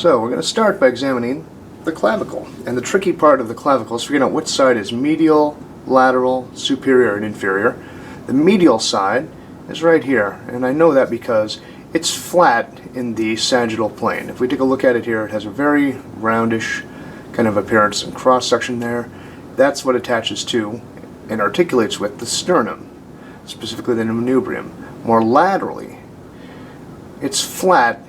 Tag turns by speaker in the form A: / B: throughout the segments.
A: So we're going to start by examining the clavicle. And the tricky part of the clavicle is figuring out which side is medial, lateral, superior, and inferior. The medial side is right here, and I know that because it's flat in the sagittal plane. If we take a look at it here, it has a very roundish kind of appearance and cross-section there. That's what attaches to and articulates with the sternum, specifically the manubrium. More laterally, it's flat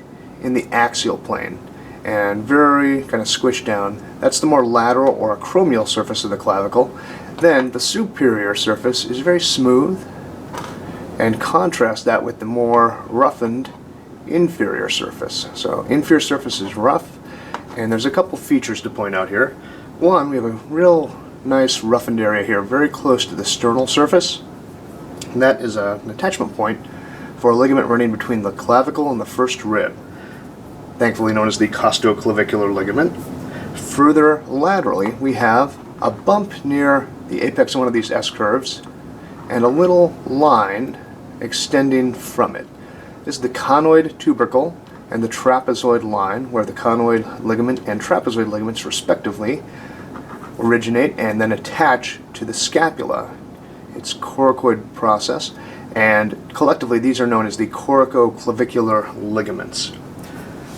A: in the axial plane and very kind of squished down. That's the more lateral or acromial surface of the clavicle. Then the superior surface is very smooth, and contrast that with the more roughened inferior surface. So inferior surface is rough, and there's a couple features to point out here. One, we have a real nice roughened area here very close to the sternal surface, and that is an attachment point for a ligament running between the clavicle and the first rib, thankfully known as the costoclavicular ligament. Further laterally, we have a bump near the apex of one of these S-curves and a little line extending from it. This is the conoid tubercle and the trapezoid line, where the conoid ligament and trapezoid ligaments respectively originate and then attach to the scapula, its coracoid process, and collectively these are known as the coracoclavicular ligaments.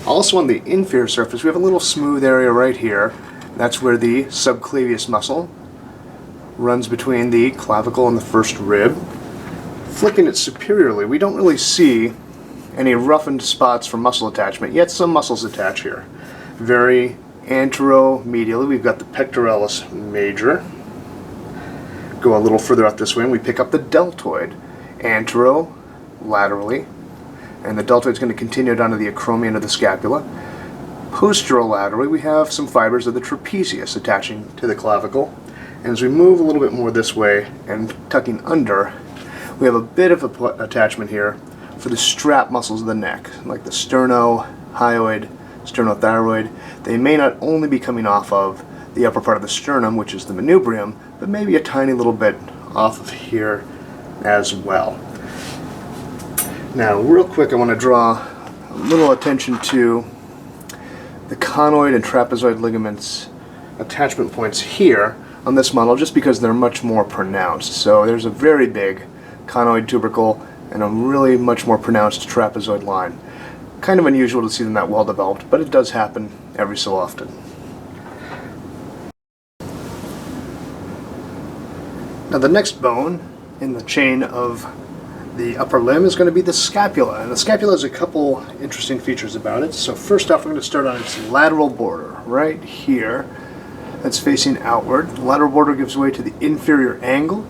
A: Also on the inferior surface, we have a little smooth area right here. That's where the subclavius muscle runs between the clavicle and the first rib. Flipping it superiorly, we don't really see any roughened spots for muscle attachment, yet some muscles attach here. Very anteromedially, we've got the pectoralis major. Go a little further out this way and we pick up the deltoid. Anterolaterally, and the deltoid is going to continue down to the acromion of the scapula. Posterolaterally, we have some fibers of the trapezius attaching to the clavicle. And as we move a little bit more this way and tucking under, we have a bit of a attachment here for the strap muscles of the neck, like the sternohyoid, sternothyroid. They may not only be coming off of the upper part of the sternum, which is the manubrium, but maybe a tiny little bit off of here as well. Now, real quick, I want to draw a little attention to the conoid and trapezoid ligaments attachment points here on this model, just because they're much more pronounced. So there's a very big conoid tubercle and a really much more pronounced trapezoid line. Kind of unusual to see them that well developed, but it does happen every so often. Now the next bone in the chain of the upper limb is going to be the scapula, and the scapula has a couple interesting features about it. So first off, we're going to start on its lateral border, right here. That's facing outward. The lateral border gives way to the inferior angle.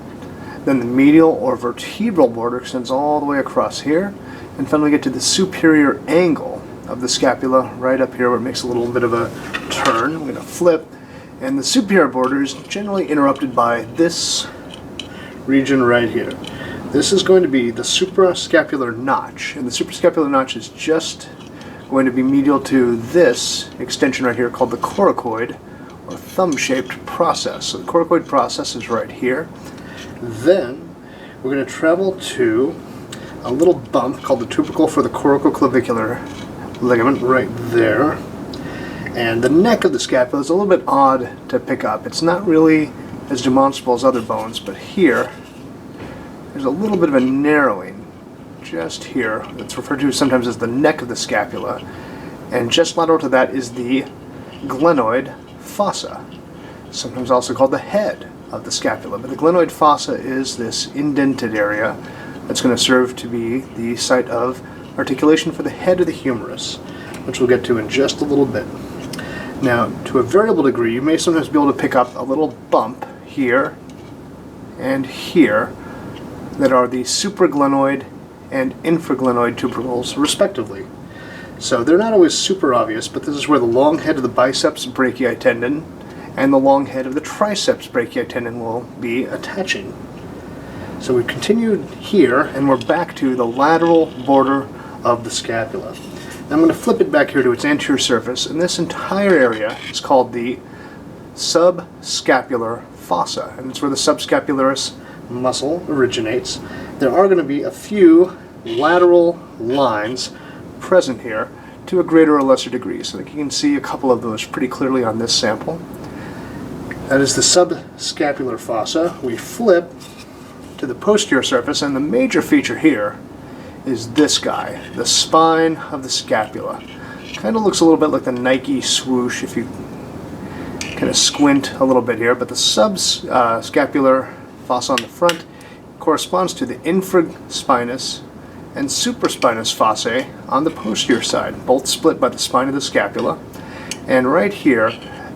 A: Then the medial or vertebral border extends all the way across here. And finally we get to the superior angle of the scapula right up here, where it makes a little bit of a turn. I'm going to flip. And the superior border is generally interrupted by this region right here. This is going to be the suprascapular notch. And the suprascapular notch is just going to be medial to this extension right here called the coracoid, or thumb-shaped process. So the coracoid process is right here. Then we're going to travel to a little bump called the tubercle for the coracoclavicular ligament right there. And the neck of the scapula is a little bit odd to pick up. It's not really as demonstrable as other bones, but here there's a little bit of a narrowing just here. It's referred to sometimes as the neck of the scapula. And just lateral to that is the glenoid fossa, sometimes also called the head of the scapula. But the glenoid fossa is this indented area that's going to serve to be the site of articulation for the head of the humerus, which we'll get to in just a little bit. Now, to a variable degree, you may sometimes be able to pick up a little bump here and here that are the supraglenoid and infraglenoid tubercles, respectively. So they're not always super obvious, but this is where the long head of the biceps brachii tendon and the long head of the triceps brachii tendon will be attaching. So we've continued here, and we're back to the lateral border of the scapula. Now I'm going to flip it back here to its anterior surface, and this entire area is called the subscapular fossa, and it's where the subscapularis muscle originates. There are going to be a few lateral lines present here to a greater or lesser degree. So that you can see a couple of those pretty clearly on this sample. That is the subscapular fossa. We flip to the posterior surface, and the major feature here is this guy, the spine of the scapula. Kind of looks a little bit like the Nike swoosh if you kind of squint a little bit here, but the subscapular fossa on the front corresponds to the infraspinous and supraspinous fossae on the posterior side, both split by the spine of the scapula. And right here,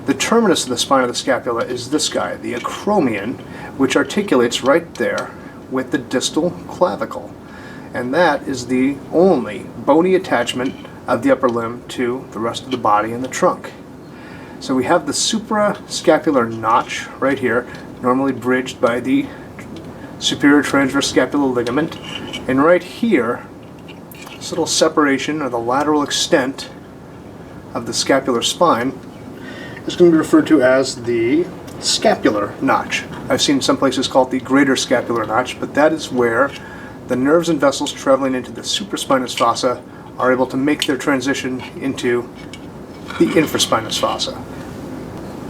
A: the terminus of the spine of the scapula is this guy, the acromion, which articulates right there with the distal clavicle. And that is the only bony attachment of the upper limb to the rest of the body and the trunk. So we have the suprascapular notch right here, normally bridged by the superior transverse scapular ligament. And right here, this little separation, or the lateral extent of the scapular spine, is going to be referred to as the scapular notch. I've seen some places called the greater scapular notch, but that is where the nerves and vessels traveling into the supraspinous fossa are able to make their transition into the infraspinous fossa.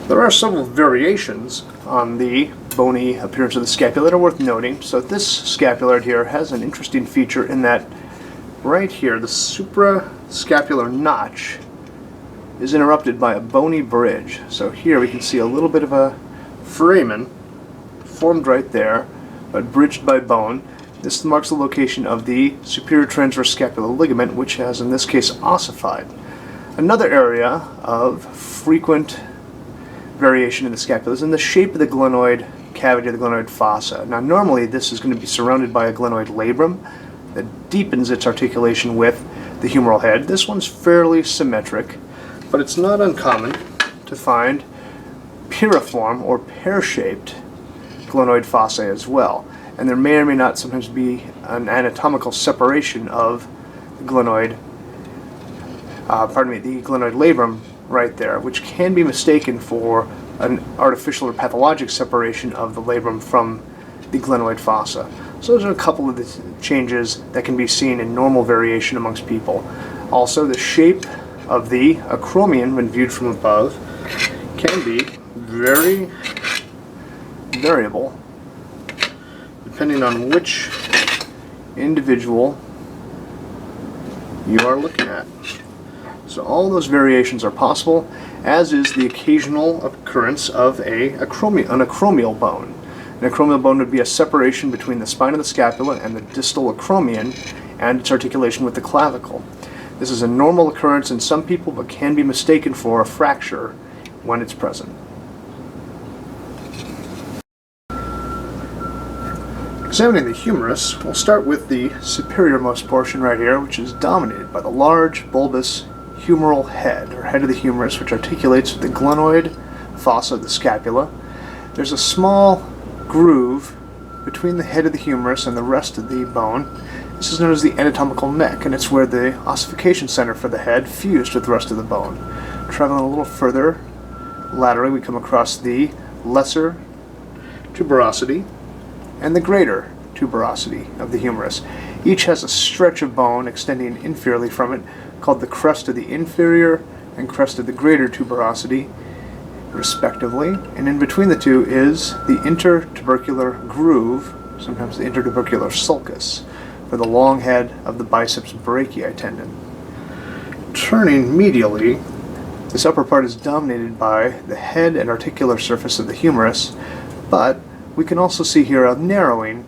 A: There are several variations on the bony appearance of the scapula that are worth noting. So this scapula here has an interesting feature in that right here, the suprascapular notch is interrupted by a bony bridge. So here we can see a little bit of a foramen formed right there, but bridged by bone. This marks the location of the superior transverse scapular ligament, which has in this case ossified. Another area of frequent variation in the scapula is in the shape of the glenoid cavity of the glenoid fossa. Now normally this is going to be surrounded by a glenoid labrum that deepens its articulation with the humeral head. This one's fairly symmetric, but it's not uncommon to find piriform or pear-shaped glenoid fossae as well. And there may or may not sometimes be an anatomical separation of the glenoid, the glenoid labrum right there, which can be mistaken for an artificial or pathologic separation of the labrum from the glenoid fossa. So those are a couple of the changes that can be seen in normal variation amongst people. Also, the shape of the acromion when viewed from above can be very variable depending on which individual you are looking at. So all those variations are possible, as is the occasional occurrence of an acromial bone. An acromial bone would be a separation between the spine of the scapula and the distal acromion and its articulation with the clavicle. This is a normal occurrence in some people, but can be mistaken for a fracture when it's present. Examining the humerus, we'll start with the superiormost portion right here, which is dominated by the large bulbous humeral head, or head of the humerus, which articulates with the glenoid fossa of the scapula. There's a small groove between the head of the humerus and the rest of the bone. This is known as the anatomical neck, and it's where the ossification center for the head fused with the rest of the bone. Traveling a little further laterally, we come across the lesser tuberosity and the greater tuberosity of the humerus. Each has a stretch of bone extending inferiorly from it, called the crest of the inferior and crest of the greater tuberosity, respectively. And in between the two is the intertubercular groove, sometimes the intertubercular sulcus, for the long head of the biceps brachii tendon. Turning medially, this upper part is dominated by the head and articular surface of the humerus, but we can also see here a narrowing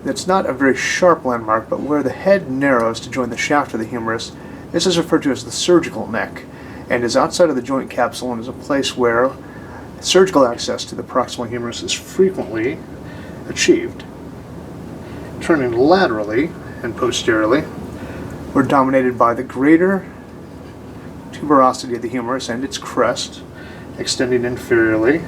A: that's not a very sharp landmark, but where the head narrows to join the shaft of the humerus. This is referred to as the surgical neck, and is outside of the joint capsule and is a place where surgical access to the proximal humerus is frequently achieved. Turning laterally and posteriorly, we're dominated by the greater tuberosity of the humerus and its crest, extending inferiorly.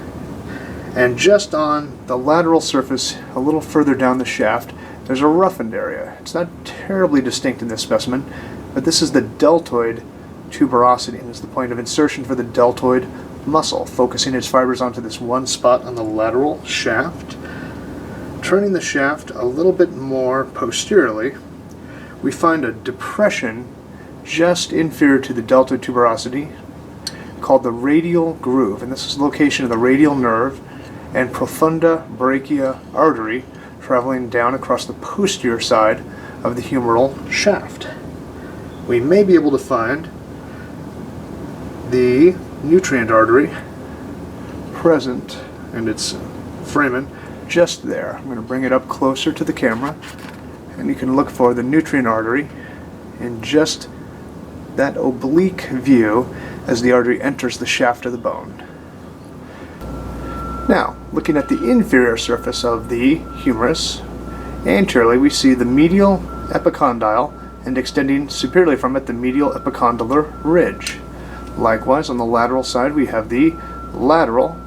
A: And just on the lateral surface, a little further down the shaft, there's a roughened area. It's not terribly distinct in this specimen, but this is the deltoid tuberosity, and is the point of insertion for the deltoid muscle, focusing its fibers onto this one spot on the lateral shaft. Turning the shaft a little bit more posteriorly, we find a depression just inferior to the deltoid tuberosity, called the radial groove, and this is the location of the radial nerve and profunda brachia artery traveling down across the posterior side of the humeral shaft. We may be able to find the nutrient artery present, and its foramen just there. I'm going to bring it up closer to the camera, and you can look for the nutrient artery in just that oblique view as the artery enters the shaft of the bone. Now, looking at the inferior surface of the humerus, anteriorly we see the medial epicondyle, and extending superiorly from it the medial epicondylar ridge. Likewise, on the lateral side we have the lateral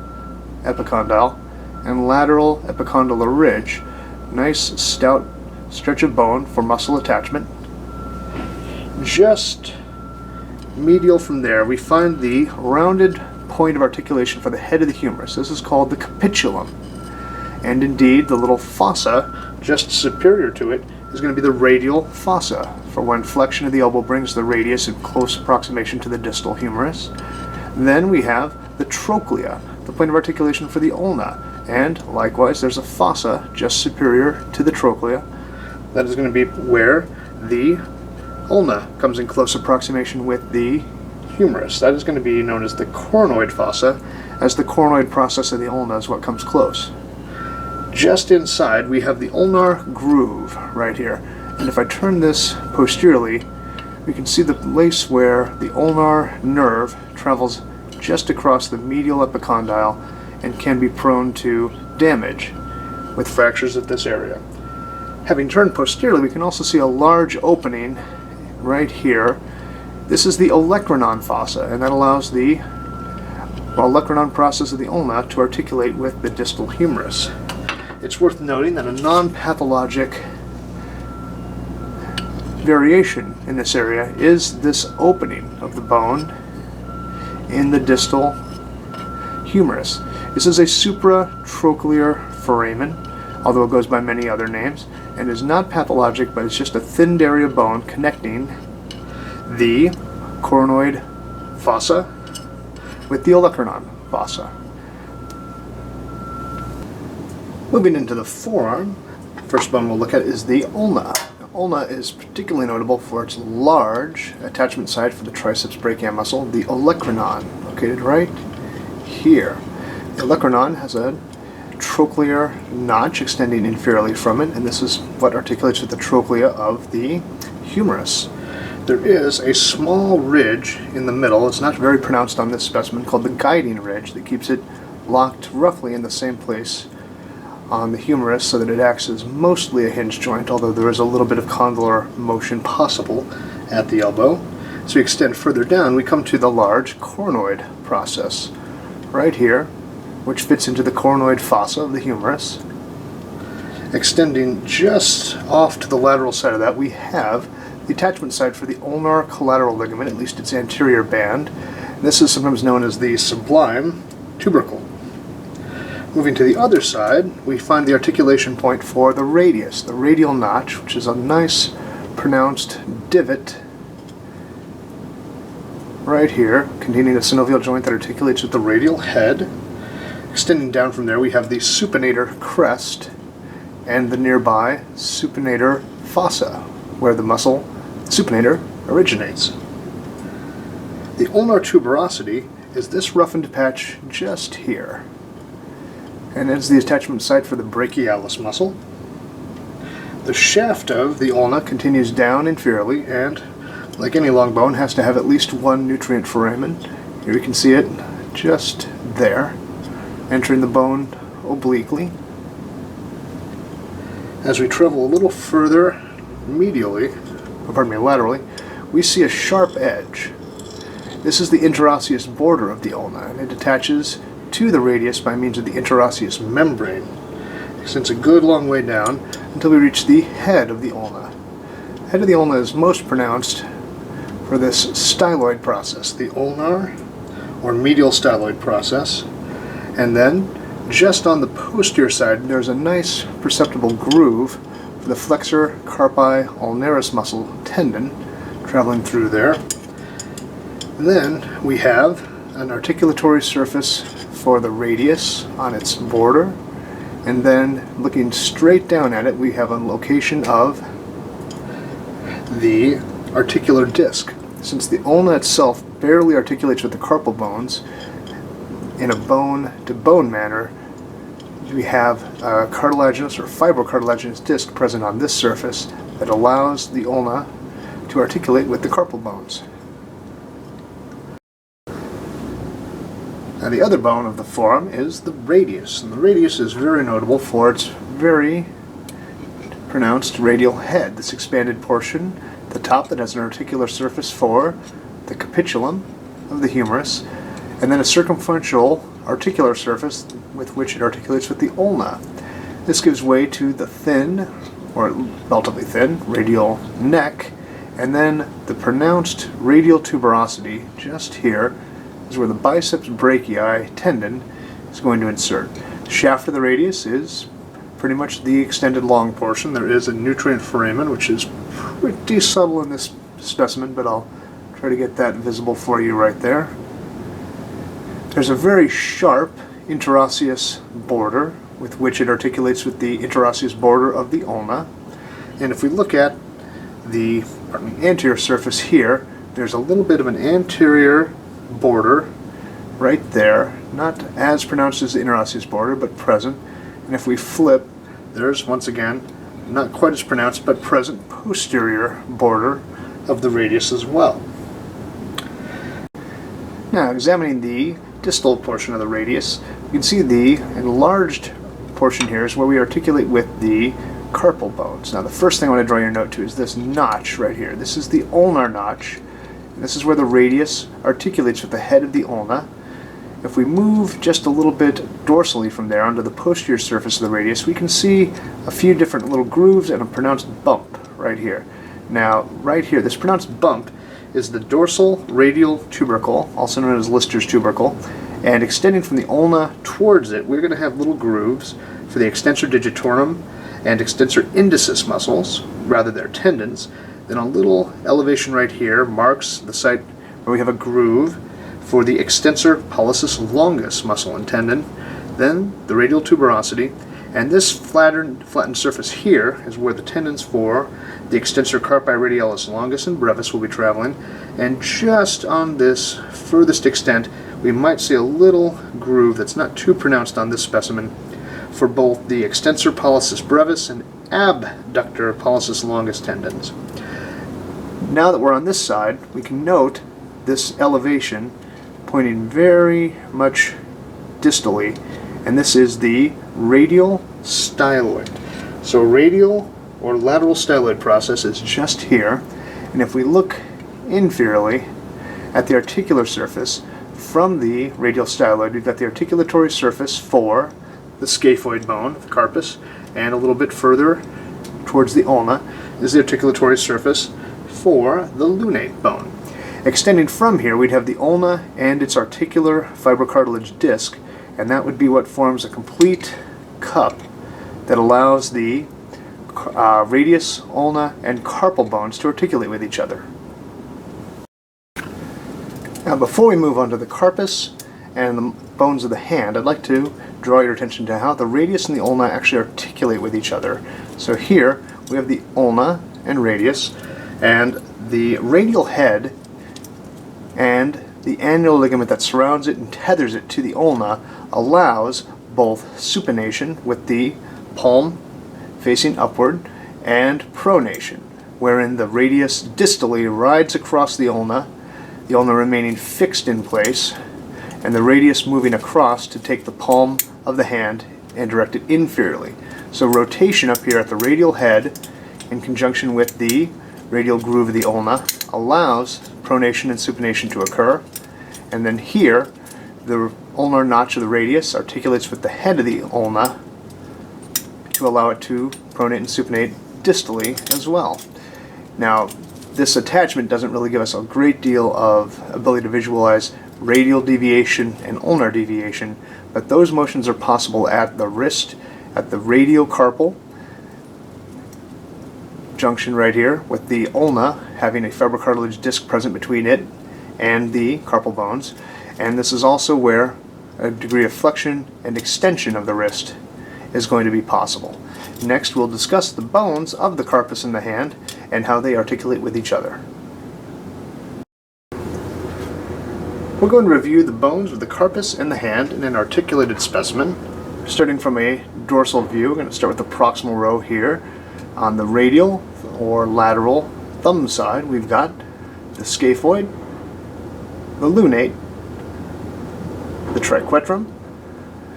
A: epicondyle and lateral epicondylar ridge. Nice stout stretch of bone for muscle attachment. Just medial from there we find the rounded point of articulation for the head of the humerus. This is called the capitulum, and indeed the little fossa just superior to it is going to be the radial fossa, for when flexion of the elbow brings the radius in close approximation to the distal humerus. Then we have the trochlea, the point of articulation for the ulna, and likewise there's a fossa just superior to the trochlea. That is going to be where the ulna comes in close approximation with the humerus. That is going to be known as the coronoid fossa, as the coronoid process of the ulna is what comes close. Just inside we have the ulnar groove right here, and if I turn this posteriorly we can see the place where the ulnar nerve travels just across the medial epicondyle and can be prone to damage with fractures at this area. Having turned posteriorly, we can also see a large opening right here. This is the olecranon fossa, and that allows the olecranon process of the ulna to articulate with the distal humerus. It's worth noting that a non-pathologic variation in this area is this opening of the bone in the distal humerus. This is a supratrochlear foramen, although it goes by many other names, and is not pathologic, but it's just a thinned area of bone connecting the coronoid fossa with the olecranon fossa. Moving into the forearm, first bone we'll look at is the ulna. The ulna is particularly notable for its large attachment site for the triceps brachii muscle, the olecranon, located right here. The olecranon has a trochlear notch extending inferiorly from it, and this is what articulates with the trochlea of the humerus. There is a small ridge in the middle, it's not very pronounced on this specimen, called the guiding ridge, that keeps it locked roughly in the same place on the humerus so that it acts as mostly a hinge joint, although there is a little bit of condylar motion possible at the elbow. As we extend further down, we come to the large coronoid process right here, which fits into the coronoid fossa of the humerus. Extending just off to the lateral side of that, we have the attachment site for the ulnar collateral ligament, at least its anterior band. This is sometimes known as the sublime tubercle. Moving to the other side, we find the articulation point for the radius, the radial notch, which is a nice pronounced divot right here, containing a synovial joint that articulates with the radial head. Extending down from there, we have the supinator crest and the nearby supinator fossa, where the muscle supinator originates. The ulnar tuberosity is this roughened patch just here, and it's the attachment site for the brachialis muscle. The shaft of the ulna continues down inferiorly, and like any long bone, has to have at least one nutrient foramen. Here you can see it just there, entering the bone obliquely. As we travel a little further laterally, we see a sharp edge. This is the interosseous border of the ulna, and it attaches to the radius by means of the interosseous membrane. It extends a good long way down until we reach the head of the ulna. The head of the ulna is most pronounced for this styloid process, the ulnar or medial styloid process. And then, just on the posterior side, there's a nice perceptible groove for the flexor carpi ulnaris muscle tendon, traveling through there. Then we have an articulatory surface for the radius on its border, and then looking straight down at it we have a location of the articular disc. Since the ulna itself barely articulates with the carpal bones in a bone-to-bone manner, we have a cartilaginous or fibrocartilaginous disc present on this surface that allows the ulna to articulate with the carpal bones. Now the other bone of the forearm is the radius, and the radius is very notable for its very pronounced radial head, this expanded portion at the top that has an articular surface for the capitulum of the humerus, and then a circumferential articular surface with which it articulates with the ulna. This gives way to the thin, or relatively thin, radial neck, and then the pronounced radial tuberosity just here is where the biceps brachii tendon is going to insert. The shaft of the radius is pretty much the extended long portion. There is a nutrient foramen, which is pretty subtle in this specimen, but I'll try to get that visible for you right there. There's a very sharp interosseous border with which it articulates with the interosseous border of the ulna. And if we look at the anterior surface here, there's a little bit of an anterior border right there, not as pronounced as the interosseous border, but present. And if we flip, there's once again not quite as pronounced but present posterior border of the radius as well. Now, examining the distal portion of the radius, you can see the enlarged portion here is where we articulate with the carpal bones. Now the first thing I want to draw your note to is this notch right here. This is the ulnar notch. This is where the radius articulates with the head of the ulna. If we move just a little bit dorsally from there onto the posterior surface of the radius, we can see a few different little grooves and a pronounced bump right here. Now, right here, this pronounced bump is the dorsal radial tubercle, also known as Lister's tubercle, and extending from the ulna towards it, we're going to have little grooves for the extensor digitorum and extensor indicis muscles, rather their tendons. Then a little elevation right here marks the site where we have a groove for the extensor pollicis longus muscle and tendon, then the radial tuberosity, and this flattened surface here is where the tendons for the extensor carpi radialis longus and brevis will be traveling, and just on this furthest extent we might see a little groove that's not too pronounced on this specimen for both the extensor pollicis brevis and abductor pollicis longus tendons. Now that we're on this side, we can note this elevation pointing very much distally, and this is the radial styloid. So radial or lateral styloid process is just here, and if we look inferiorly at the articular surface from the radial styloid, we've got the articulatory surface for the scaphoid bone, the carpus, and a little bit further towards the ulna is the articulatory surface for the lunate bone. Extending from here, we'd have the ulna and its articular fibrocartilage disc, and that would be what forms a complete cup that allows the radius, ulna, and carpal bones to articulate with each other. Now, before we move on to the carpus and the bones of the hand, I'd like to draw your attention to how the radius and the ulna actually articulate with each other. So here we have the ulna and radius, and the radial head and the annular ligament that surrounds it and tethers it to the ulna allows both supination with the palm facing upward and pronation, wherein the radius distally rides across the ulna remaining fixed in place, and the radius moving across to take the palm of the hand and direct it inferiorly. So rotation up here at the radial head in conjunction with the radial groove of the ulna allows pronation and supination to occur, and then here the ulnar notch of the radius articulates with the head of the ulna to allow it to pronate and supinate distally as well. Now, this attachment doesn't really give us a great deal of ability to visualize radial deviation and ulnar deviation, but those motions are possible at the wrist, at the radiocarpal, junction right here with the ulna having a fibrocartilage disc present between it and the carpal bones, and this is also where a degree of flexion and extension of the wrist is going to be possible. Next, we'll discuss the bones of the carpus in the hand and how they articulate with each other. We're going to review the bones of the carpus and the hand in an articulated specimen. Starting from a dorsal view, we're going to start with the proximal row here. On the radial or lateral thumb side, we've got the scaphoid, the lunate, the triquetrum,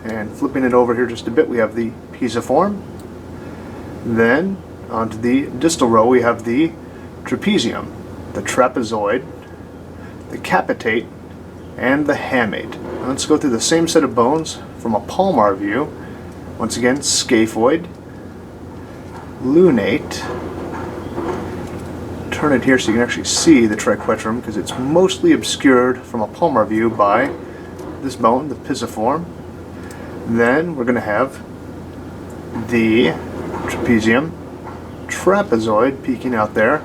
A: and flipping it over here just a bit, we have the pisiform. Then onto the distal row, we have the trapezium, the trapezoid, the capitate, and the hamate. Now let's go through the same set of bones from a palmar view. Once again, scaphoid, lunate. Turn it here so you can actually see the triquetrum because it's mostly obscured from a palmar view by this bone, the pisiform. Then we're going to have the trapezium, trapezoid peeking out there,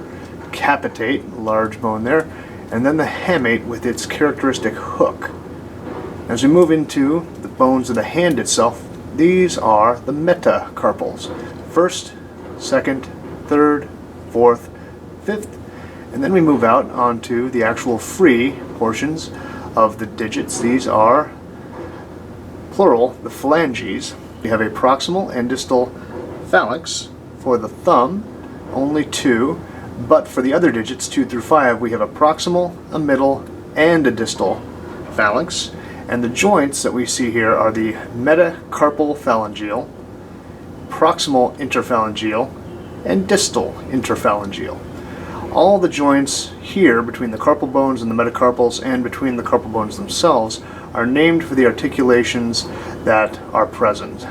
A: capitate, large bone there, and then the hamate with its characteristic hook. As we move into the bones of the hand itself, these are the metacarpals. First, second, third, fourth, fifth, and then we move out onto the actual free portions of the digits. These are, plural, the phalanges. We have a proximal and distal phalanx. For the thumb, only 2, but for the other digits, 2 through 5, we have a proximal, a middle, and a distal phalanx. And the joints that we see here are the metacarpal phalangeal, proximal interphalangeal, and distal interphalangeal. All the joints here between the carpal bones and the metacarpals and between the carpal bones themselves are named for the articulations that are present.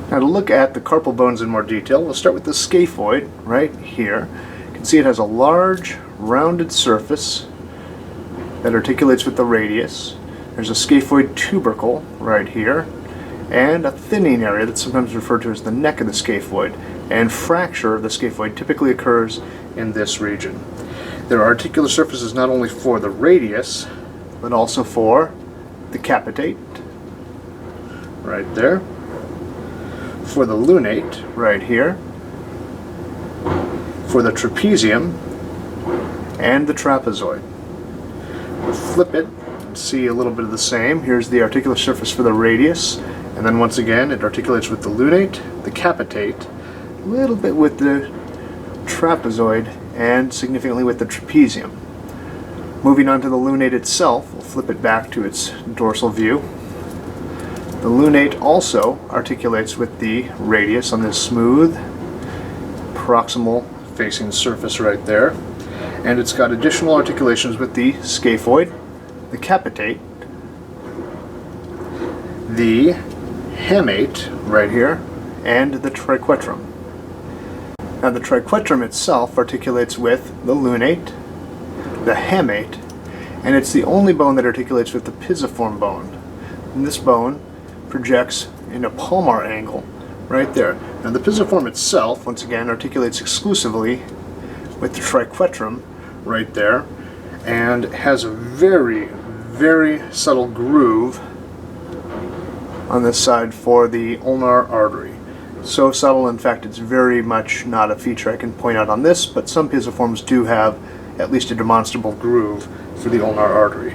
A: Now to look at the carpal bones in more detail, we'll start with the scaphoid right here. You can see it has a large rounded surface that articulates with the radius. There's a scaphoid tubercle right here, and a thinning area that's sometimes referred to as the neck of the scaphoid, and fracture of the scaphoid typically occurs in this region. There are articular surfaces not only for the radius, but also for the capitate, right there, for the lunate, right here, for the trapezium, and the trapezoid. We'll flip it and see a little bit of the same. Here's the articular surface for the radius, and then once again it articulates with the lunate, the capitate, a little bit with the trapezoid, and significantly with the trapezium. Moving on to the lunate itself, we'll flip it back to its dorsal view. The lunate also articulates with the radius on this smooth proximal facing surface right there, and it's got additional articulations with the scaphoid, the capitate, the hamate right here, and the triquetrum. Now the triquetrum itself articulates with the lunate, the hamate, and it's the only bone that articulates with the pisiform bone. And this bone projects in a palmar angle right there. Now the pisiform itself, once again, articulates exclusively with the triquetrum right there, and has a very, very subtle groove on this side for the ulnar artery. So subtle, in fact, it's very much not a feature I can point out on this, but some pisiforms do have at least a demonstrable groove for the ulnar artery.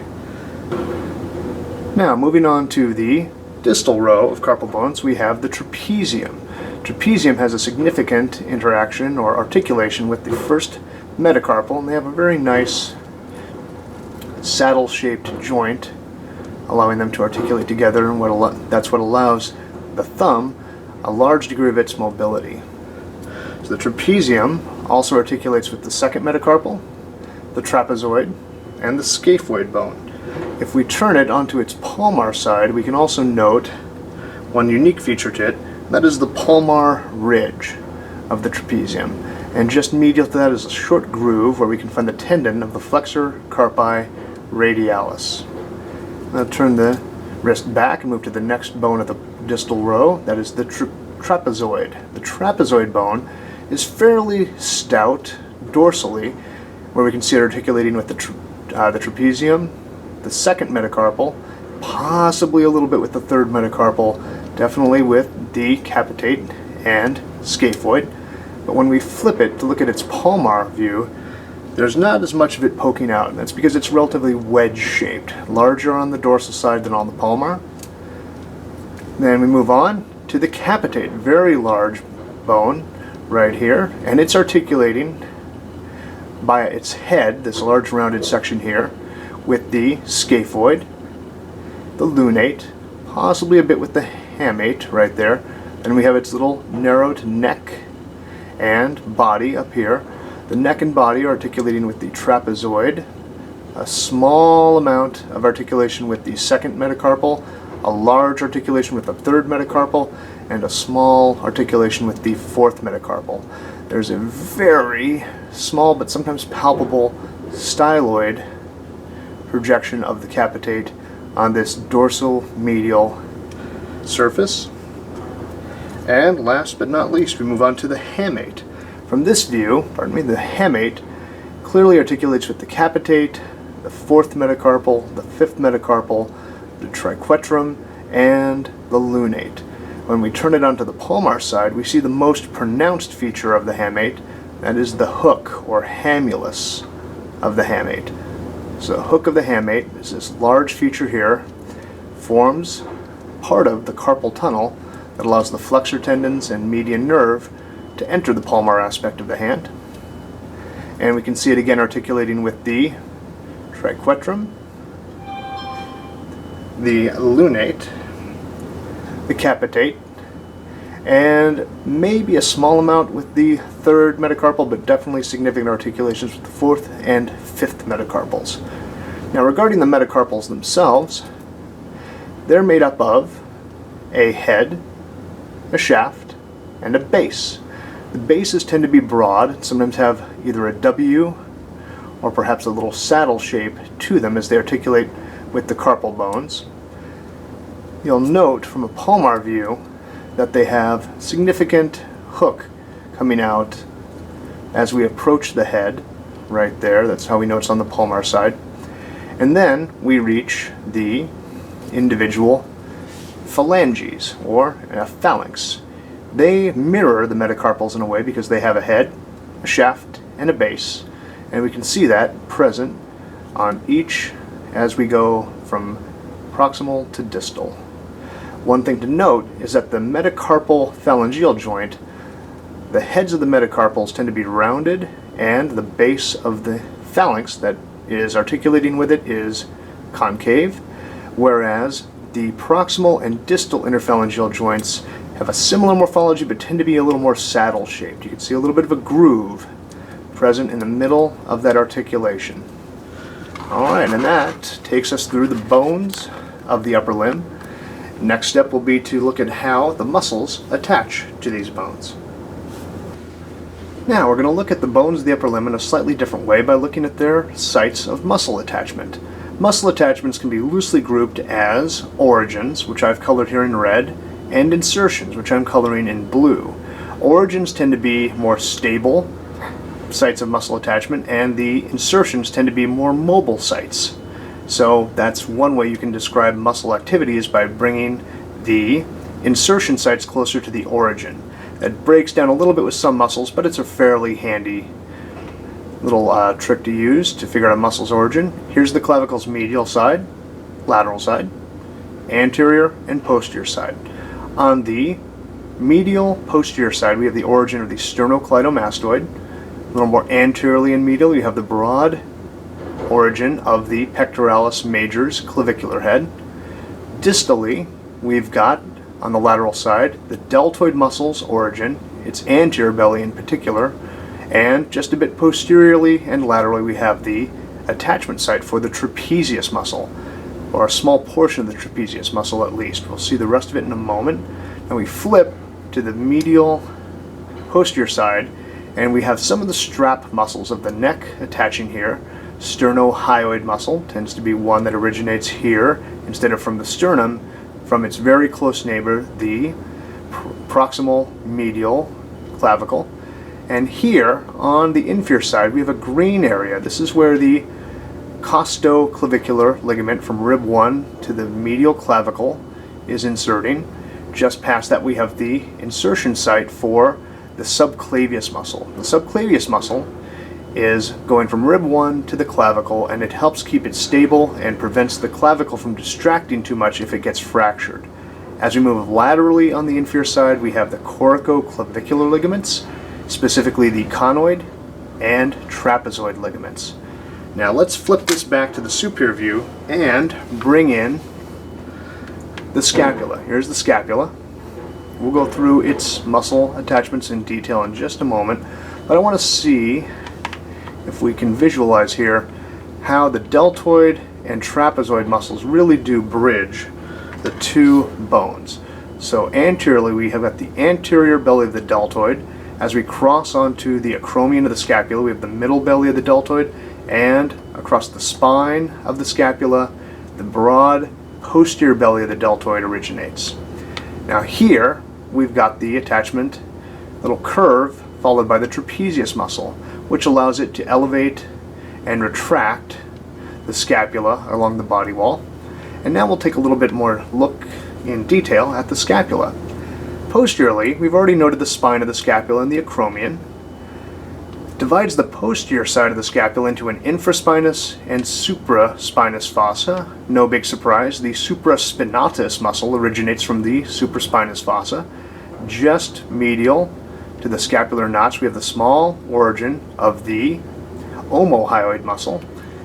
A: Now, moving on to the distal row of carpal bones, we have the trapezium. Trapezium has a significant interaction or articulation with the first metacarpal, and they have a very nice saddle-shaped joint, allowing them to articulate together, and that's what allows the thumb a large degree of its mobility. So the trapezium also articulates with the second metacarpal, the trapezoid, and the scaphoid bone. If we turn it onto its palmar side, we can also note one unique feature to it, that is the palmar ridge of the trapezium. And just medial to that is a short groove where we can find the tendon of the flexor carpi radialis. Now turn the wrist back and move to the next bone of the distal row, that is the trapezoid. The trapezoid bone is fairly stout dorsally, where we can see it articulating with the trapezium, the second metacarpal, possibly a little bit with the third metacarpal, definitely with the capitate and scaphoid. But when we flip it to look at its palmar view, there's not as much of it poking out, and that's because it's relatively wedge-shaped, larger on the dorsal side than on the palmar. Then we move on to the capitate, very large bone right here, and it's articulating by its head, this large rounded section here, with the scaphoid, the lunate, possibly a bit with the hamate right there. Then we have its little narrowed neck and body up here. The neck and body are articulating with the trapezoid, a small amount of articulation with the second metacarpal, a large articulation with the third metacarpal, and a small articulation with the fourth metacarpal. There's a very small but sometimes palpable styloid projection of the capitate on this dorsal medial surface. And last but not least, we move on to the hamate. From this view, the hamate clearly articulates with the capitate, the fourth metacarpal, the fifth metacarpal, the triquetrum, and the lunate. When we turn it onto the palmar side, we see the most pronounced feature of the hamate, that is the hook or hamulus of the hamate. So the hook of the hamate is this large feature here, forms part of the carpal tunnel that allows the flexor tendons and median nerve to enter the palmar aspect of the hand. And we can see it again articulating with the triquetrum, the lunate, the capitate, and maybe a small amount with the third metacarpal, but definitely significant articulations with the fourth and fifth metacarpals. Now regarding the metacarpals themselves, they're made up of a head, a shaft, and a base. The bases tend to be broad, sometimes have either a W or perhaps a little saddle shape to them as they articulate with the carpal bones. You'll note from a palmar view that they have significant hook coming out as we approach the head right there. That's how we know it's on the palmar side. And then we reach the individual phalanges or a phalanx. They mirror the metacarpals in a way because they have a head, a shaft, and a base. And we can see that present on each as we go from proximal to distal. One thing to note is that the metacarpal phalangeal joint, the heads of the metacarpals tend to be rounded, and the base of the phalanx that is articulating with it is concave, whereas the proximal and distal interphalangeal joints have a similar morphology but tend to be a little more saddle shaped. You can see a little bit of a groove present in the middle of that articulation. Alright, and that takes us through the bones of the upper limb. Next step will be to look at how the muscles attach to these bones. Now we're going to look at the bones of the upper limb in a slightly different way by looking at their sites of muscle attachment. Muscle attachments can be loosely grouped as origins, which I've colored here in red, and insertions, which I'm coloring in blue. Origins tend to be more stable sites of muscle attachment, and the insertions tend to be more mobile sites. So that's one way you can describe muscle activity, is by bringing the insertion sites closer to the origin. That breaks down a little bit with some muscles, but it's a fairly handy little trick to use to figure out a muscle's origin. Here's the clavicle's medial side, lateral side, anterior and posterior side. On the medial posterior side, we have the origin of the sternocleidomastoid. A little more anteriorly and medial, you have the broad origin of the pectoralis major's clavicular head. Distally, we've got, on the lateral side, the deltoid muscle's origin, its anterior belly in particular, and just a bit posteriorly and laterally we have the attachment site for the trapezius muscle, or a small portion of the trapezius muscle at least. We'll see the rest of it in a moment. And we flip to the medial posterior side, and we have some of the strap muscles of the neck attaching here. Sternohyoid muscle tends to be one that originates here instead of from the sternum, from its very close neighbor, the proximal medial clavicle. And here on the inferior side we have a green area. This is where the costoclavicular ligament from rib 1 to the medial clavicle is inserting. Just past that we have the insertion site for the subclavius muscle. The subclavius muscle is going from rib 1 to the clavicle, and it helps keep it stable and prevents the clavicle from distracting too much if it gets fractured. As we move laterally on the inferior side, we have the corticoclavicular ligaments, specifically the conoid and trapezoid ligaments. Now let's flip this back to the superior view and bring in the scapula. Here's the scapula. We'll go through its muscle attachments in detail in just a moment, but I want to see if we can visualize here how the deltoid and trapezoid muscles really do bridge the two bones. So anteriorly we have got the anterior belly of the deltoid. As we cross onto the acromion of the scapula, we have the middle belly of the deltoid, and across the spine of the scapula, the broad posterior belly of the deltoid originates. Now here we've got the attachment, little curve, followed by the trapezius muscle, which allows it to elevate and retract the scapula along the body wall. And now we'll take a little bit more look in detail at the scapula. Posteriorly, we've already noted the spine of the scapula and the acromion. Divides the posterior side of the scapula into an infraspinous and supraspinous fossa. No big surprise, the supraspinatus muscle originates from the supraspinous fossa. Just medial to the scapular notch we have the small origin of the omohyoid muscle,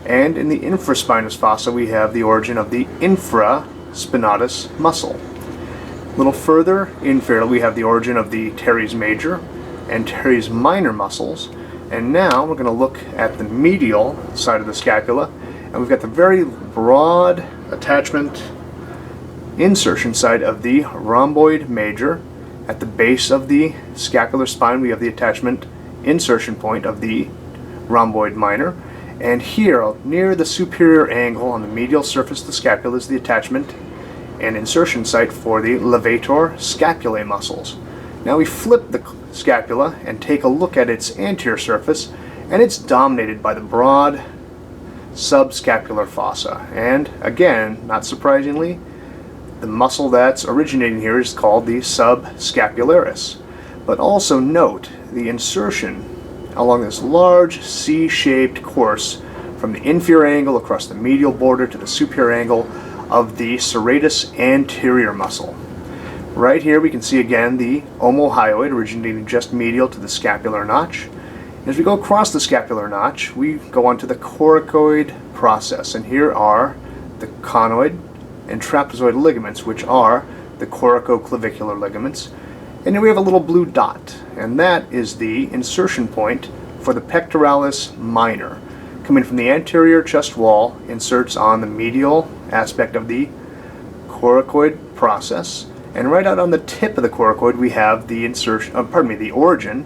A: and in the infraspinous fossa we have the origin of the infraspinatus muscle. A little further inferior we have the origin of the teres major and teres minor muscles. And now we're going to look at the medial side of the scapula, and we've got the very broad attachment insertion side of the rhomboid major. At the base of the scapular spine we have the attachment insertion point of the rhomboid minor, and here near the superior angle on the medial surface of the scapula is the attachment and insertion site for the levator scapulae muscles. Now we flip the scapula and take a look at its anterior surface, and it's dominated by the broad subscapular fossa. And again, not surprisingly, the muscle that's originating here is called the subscapularis. But also note the insertion along this large C-shaped course from the inferior angle across the medial border to the superior angle of the serratus anterior muscle. Right here we can see again the omohyoid originating just medial to the scapular notch. As we go across the scapular notch, we go on to the coracoid process, and here are the conoid and trapezoid ligaments, which are the corticoclavicular ligaments. And then we have a little blue dot, and that is the insertion point for the pectoralis minor. Coming from the anterior chest wall, inserts on the medial aspect of the coracoid process. And right out on the tip of the coracoid we have the the origin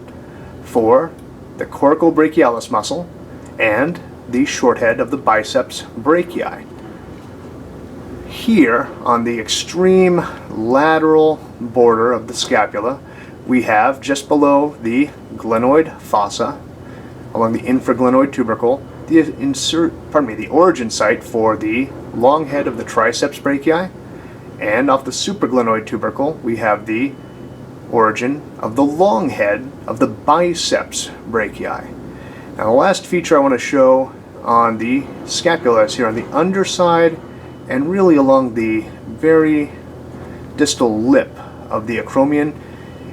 A: for the coracobrachialis muscle and the short head of the biceps brachii. Here on the extreme lateral border of the scapula we have, just below the glenoid fossa, along the infraglenoid tubercle, the origin site for the long head of the triceps brachii. And off the supraglenoid tubercle we have the origin of the long head of the biceps brachii. Now the last feature I want to show on the scapula is here on the underside and really along the very distal lip of the acromion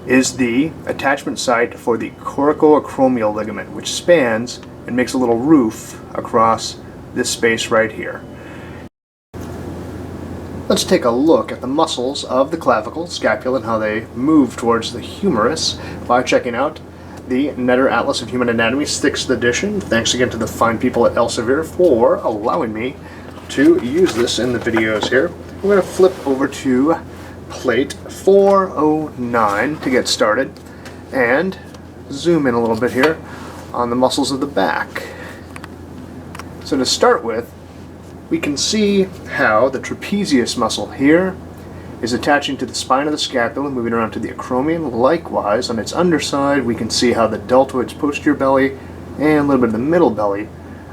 A: is the attachment site for the coracoacromial ligament, which spans and makes a little roof across this space right here. Let's take a look at the muscles of the clavicle, scapula, and how they move towards the humerus by checking out the Netter Atlas of Human Anatomy 6th edition. Thanks again to the fine people at Elsevier for allowing me to use this in the videos here. We're going to flip over to plate 409 to get started and zoom in a little bit here on the muscles of the back. So to start with, we can see how the trapezius muscle here is attaching to the spine of the scapula, moving around to the acromion. Likewise, on its underside, we can see how the deltoid's posterior belly and a little bit of the middle belly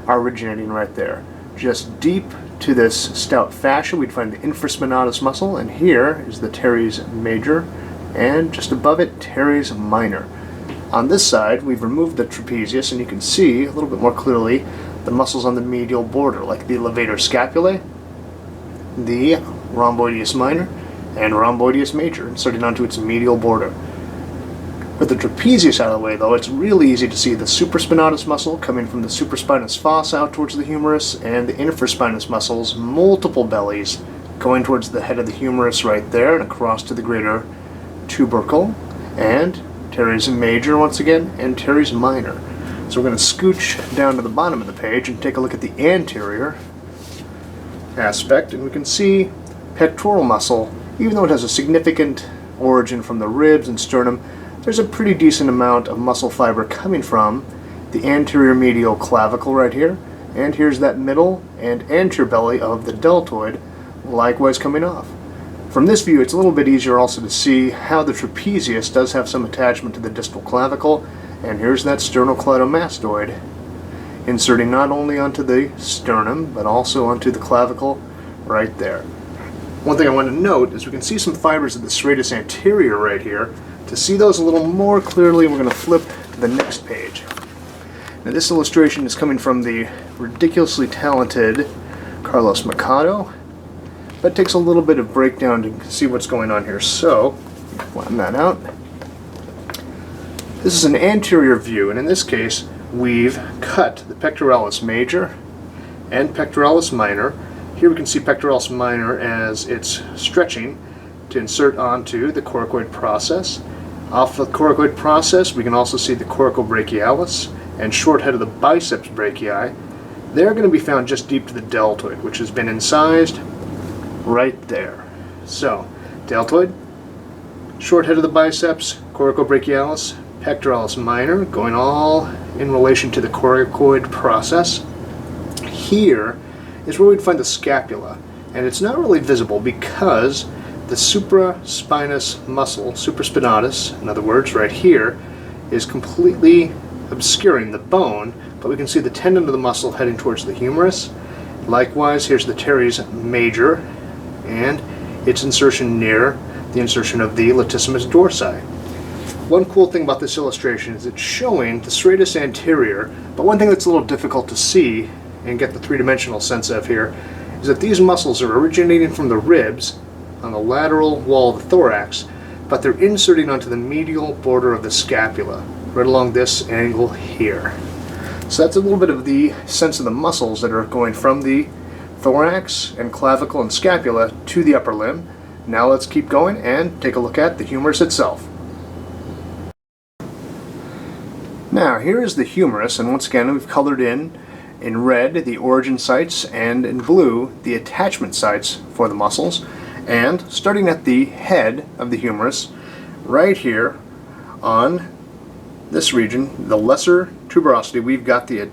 A: are originating right there. Just deep to this stout fascia, we'd find the infraspinatus muscle, and here is the teres major, and just above it, teres minor. On this side, we've removed the trapezius, and you can see a little bit more clearly the muscles on the medial border, like the levator scapulae, the rhomboideus minor, and rhomboideus major, inserting onto its medial border. With the trapezius out of the way, though, it's really easy to see the supraspinatus muscle coming from the supraspinous fossa out towards the humerus, and the infraspinous muscles, multiple bellies, going towards the head of the humerus right there and across to the greater tubercle, and teres major once again, and teres minor. So we're going to scooch down to the bottom of the page and take a look at the anterior aspect, and we can see pectoral muscle. Even though it has a significant origin from the ribs and sternum, there's a pretty decent amount of muscle fiber coming from the anterior medial clavicle right here, and here's that middle and anterior belly of the deltoid, likewise coming off. From this view, it's a little bit easier also to see how the trapezius does have some attachment to the distal clavicle, and here's that sternocleidomastoid inserting not only onto the sternum, but also onto the clavicle right there. One thing I want to note is we can see some fibers of the serratus anterior right here. To see those a little more clearly, we're going to flip to the next page. Now this illustration is coming from the ridiculously talented Carlos Mercado, but it takes a little bit of breakdown to see what's going on here. So, flatten that out. This is an anterior view, and in this case, we've cut the pectoralis major and pectoralis minor. Here we can see pectoralis minor as it's stretching to insert onto the coracoid process. Off the coracoid process, we can also see the coracobrachialis and short head of the biceps brachii. They're going to be found just deep to the deltoid, which has been incised right there. So, deltoid, short head of the biceps, coracobrachialis, pectoralis minor, going all in relation to the coracoid process. Here is where we'd find the scapula, and it's not really visible because the supraspinous muscle, supraspinatus, in other words, right here, is completely obscuring the bone, but we can see the tendon of the muscle heading towards the humerus. Likewise, here's the teres major, and its insertion near the insertion of the latissimus dorsi. One cool thing about this illustration is it's showing the serratus anterior, but one thing that's a little difficult to see and get the three-dimensional sense of here is that these muscles are originating from the ribs on the lateral wall of the thorax, but they're inserting onto the medial border of the scapula, right along this angle here. So that's a little bit of the sense of the muscles that are going from the thorax and clavicle and scapula to the upper limb. Now let's keep going and take a look at the humerus itself. Now here is the humerus, and once again we've colored in red the origin sites and in blue the attachment sites for the muscles. And starting at the head of the humerus, right here on this region, the lesser tuberosity, we've got the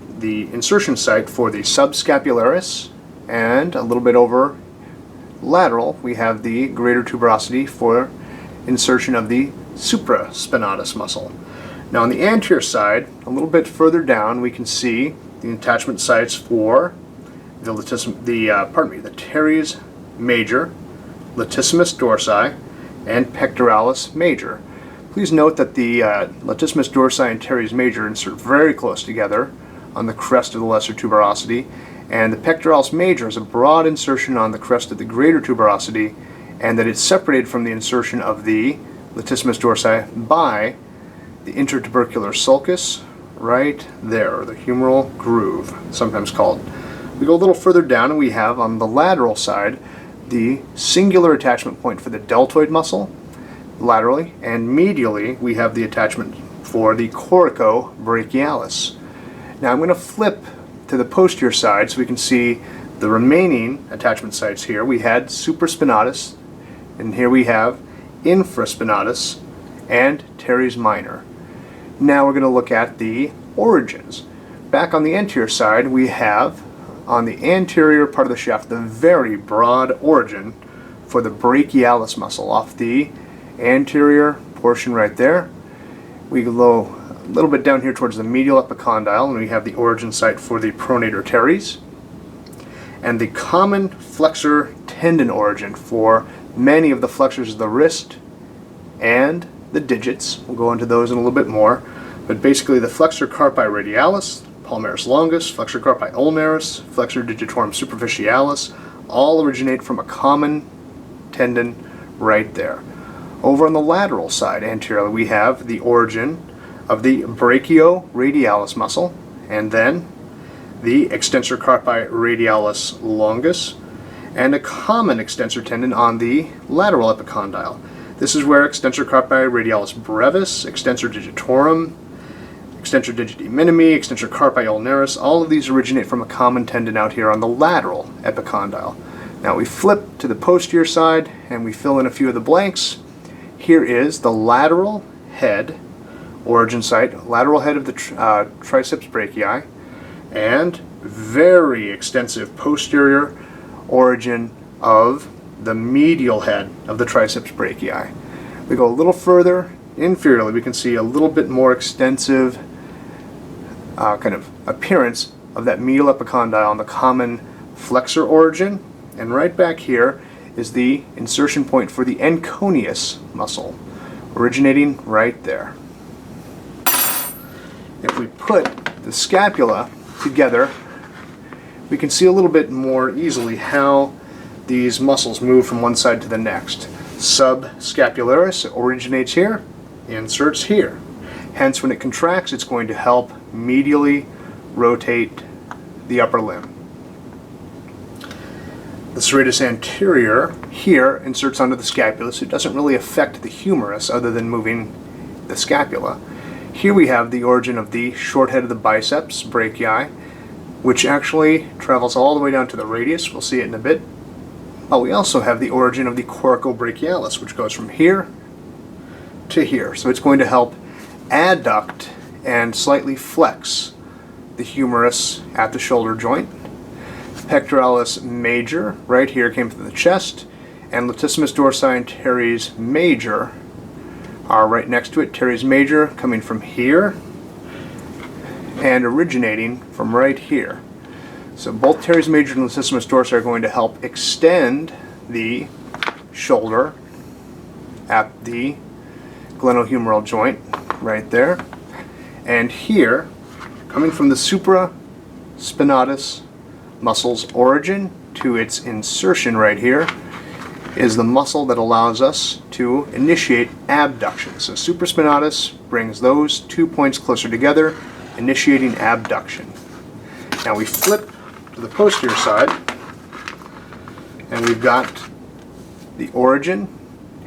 A: insertion site for the subscapularis, and a little bit over lateral we have the greater tuberosity for insertion of the supraspinatus muscle. Now on the anterior side, a little bit further down, we can see the attachment sites for the teres major, latissimus dorsi, and pectoralis major. Please note that the latissimus dorsi and teres major insert very close together on the crest of the lesser tuberosity, and the pectoralis major is a broad insertion on the crest of the greater tuberosity, and that it's separated from the insertion of the latissimus dorsi by the intertubercular sulcus right there, or the humeral groove, sometimes called. We go a little further down and we have on the lateral side the singular attachment point for the deltoid muscle laterally, and medially we have the attachment for the coracobrachialis. Now I'm going to flip to the posterior side so we can see the remaining attachment sites here. We had supraspinatus, and here we have infraspinatus and teres minor. Now we're going to look at the origins. Back on the anterior side, we have on the anterior part of the shaft the very broad origin for the brachialis muscle off the anterior portion right there. We go a little bit down here towards the medial epicondyle, and we have the origin site for the pronator teres, and the common flexor tendon origin for many of the flexors of the wrist and the digits. We'll go into those in a little bit more, but basically the flexor carpi radialis, palmaris longus, flexor carpi ulnaris, flexor digitorum superficialis, all originate from a common tendon right there. Over on the lateral side, anteriorly, we have the origin of the brachioradialis muscle, and then the extensor carpi radialis longus, and a common extensor tendon on the lateral epicondyle. This is where extensor carpi radialis brevis, extensor digitorum, extensor digiti minimi, extensor carpi ulnaris, all of these originate from a common tendon out here on the lateral epicondyle. Now we flip to the posterior side and we fill in a few of the blanks. Here is the lateral head, origin site, lateral head of the triceps brachii, and very extensive posterior origin of the medial head of the triceps brachii. We go a little further inferiorly, we can see a little bit more extensive kind of appearance of that medial epicondyle on the common flexor origin, and right back here is the insertion point for the enconius muscle, originating right there. If we put the scapula together, we can see a little bit more easily how these muscles move from one side to the next. Subscapularis originates here, inserts here. Hence, when it contracts, it's going to help medially rotate the upper limb. The serratus anterior here inserts onto the scapula, so it doesn't really affect the humerus other than moving the scapula. Here we have the origin of the short head of the biceps brachii, which actually travels all the way down to the radius. We'll see it in a bit. But we also have the origin of the coracobrachialis, which goes from here to here. So it's going to help adduct and slightly flex the humerus at the shoulder joint. Pectoralis major right here came from the chest, and latissimus dorsi and teres major are right next to it. Teres major coming from here and originating from right here. So both teres major and latissimus dorsi are going to help extend the shoulder at the glenohumeral joint right there. And here, coming from the supraspinatus muscle's origin to its insertion right here, is the muscle that allows us to initiate abduction. So supraspinatus brings those 2 points closer together, initiating abduction. Now we flip to the posterior side, and we've got the origin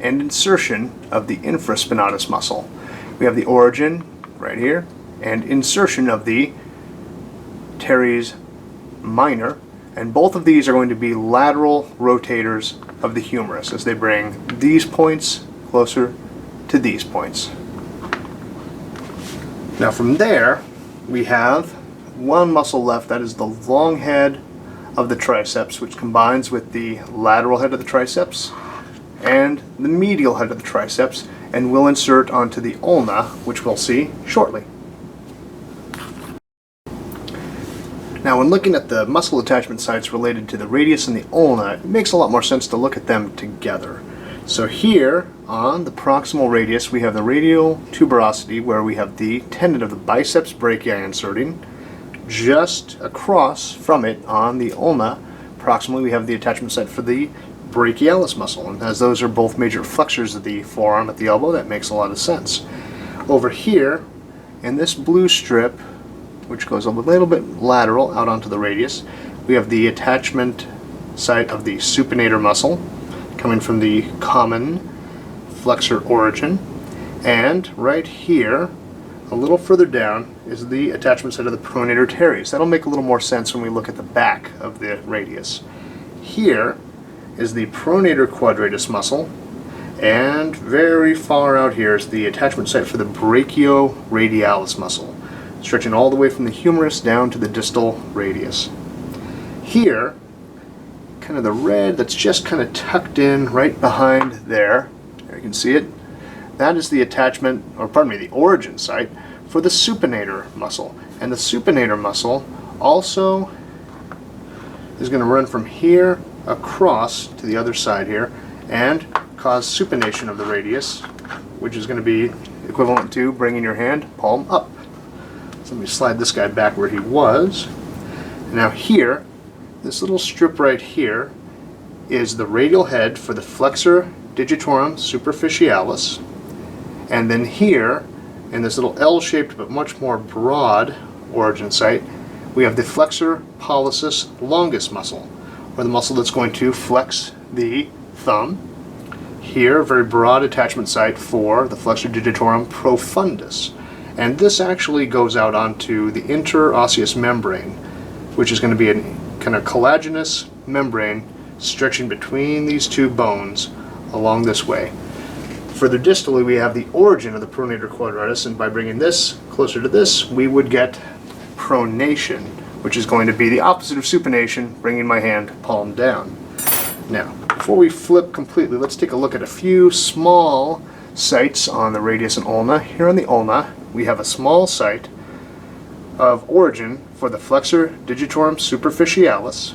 A: and insertion of the infraspinatus muscle. We have the origin right here and insertion of the teres minor, and both of these are going to be lateral rotators of the humerus as they bring these points closer to these points. Now from there we have one muscle left, that is the long head of the triceps, which combines with the lateral head of the triceps and the medial head of the triceps, and will insert onto the ulna, which we'll see shortly. Now, when looking at the muscle attachment sites related to the radius and the ulna, it makes a lot more sense to look at them together. So here on the proximal radius, we have the radial tuberosity, where we have the tendon of the biceps brachii inserting. Just across from it on the ulna, proximally, we have the attachment site for the brachialis muscle. And as those are both major flexors of the forearm at the elbow, that makes a lot of sense. Over here, in this blue strip, which goes a little bit lateral out onto the radius, we have the attachment site of the supinator muscle coming from the common flexor origin. And right here, a little further down, is the attachment site of the pronator teres. That'll make a little more sense when we look at the back of the radius. Here is the pronator quadratus muscle, and very far out here is the attachment site for the brachioradialis muscle, stretching all the way from the humerus down to the distal radius. Here, kind of the red that's just kind of tucked in right behind there. There you can see it. That is the attachment, or pardon me, the origin site for the supinator muscle. And the supinator muscle also is going to run from here across to the other side here and cause supination of the radius, which is going to be equivalent to bringing your hand palm up. So let me slide this guy back where he was. Now here, this little strip right here is the radial head for the flexor digitorum superficialis. And then here, in this little L-shaped but much more broad origin site, we have the flexor pollicis longus muscle, or the muscle that's going to flex the thumb. Here, a very broad attachment site for the flexor digitorum profundus. And this actually goes out onto the interosseous membrane, which is going to be a kind of collagenous membrane stretching between these two bones along this way. Further distally, we have the origin of the pronator quadratus, and by bringing this closer to this, we would get pronation, which is going to be the opposite of supination, bringing my hand palm down. Now, before we flip completely, let's take a look at a few small sites on the radius and ulna. Here on the ulna, we have a small site of origin for the flexor digitorum superficialis.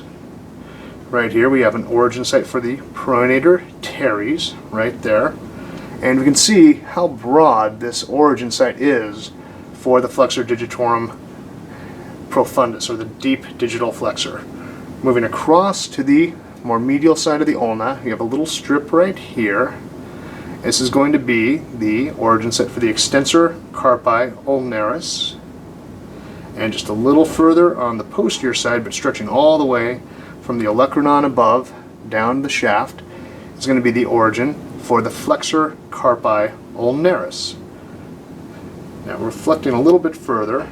A: Right here we have an origin site for the pronator teres, right there. And we can see how broad this origin site is for the flexor digitorum profundus, or the deep digital flexor. Moving across to the more medial side of the ulna, you have a little strip right here. This is going to be the origin site for the extensor carpi ulnaris. And just a little further on the posterior side, but stretching all the way from the olecranon above down the shaft, is going to be the origin for the flexor carpi ulnaris. Now, reflecting a little bit further,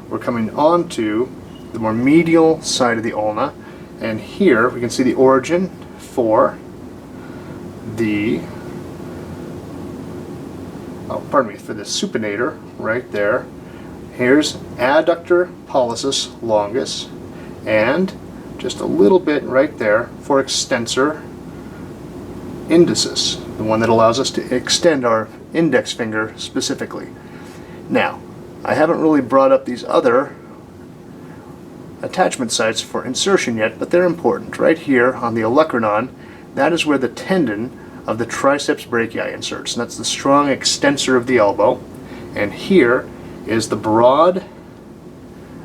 A: we're coming on to the more medial side of the ulna, and here we can see the origin for the for the supinator right there. Here's adductor pollicis longus, and just a little bit right there for extensor indicis, the one that allows us to extend our index finger specifically. Now, I haven't really brought up these other attachment sites for insertion yet, but they're important. Right here on the olecranon, that is where the tendon of the triceps brachii inserts, and that's the strong extensor of the elbow. And here is the broad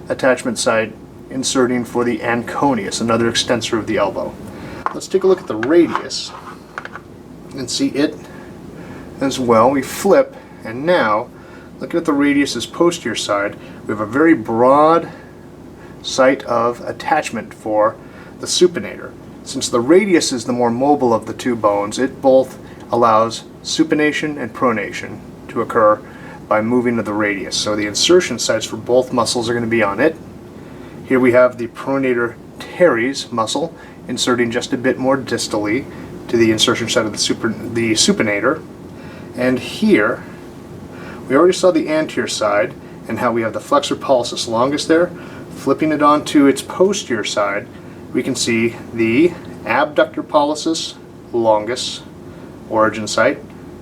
A: attachment site inserting for the anconeus, another extensor of the elbow. Let's take a look at the radius and see it as well. We flip, and now looking at the radius's posterior side, we have a very broad site of attachment for the supinator. Since the radius is the more mobile of the two bones, it both allows supination and pronation to occur by moving of the radius. So the insertion sites for both muscles are going to be on it. Here we have the pronator teres muscle inserting just a bit more distally to the insertion site of the supinator. And here we already saw the anterior side and how we have the flexor pollicis longus there. Flipping it onto its posterior side, we can see the abductor pollicis longus origin site,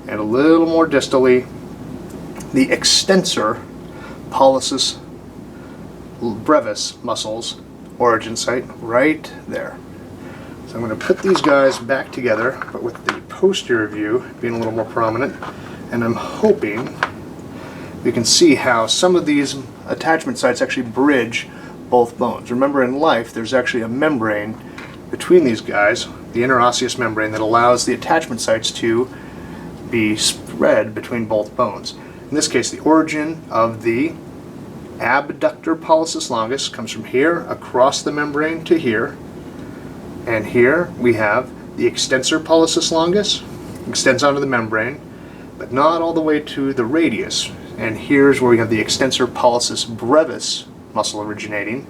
A: and a little more distally the extensor pollicis brevis muscles origin site right there. So I'm going to put these guys back together, but with the posterior view being a little more prominent, and I'm hoping we can see how some of these attachment sites actually bridge both bones. Remember, in life there's actually a membrane between these guys, the interosseous membrane, that allows the attachment sites to be spread between both bones. In this case, the origin of the abductor pollicis longus comes from here across the membrane to here, and here we have the extensor pollicis longus extends onto the membrane, but not all the way to the radius. And here's where we have the extensor pollicis brevis muscle originating,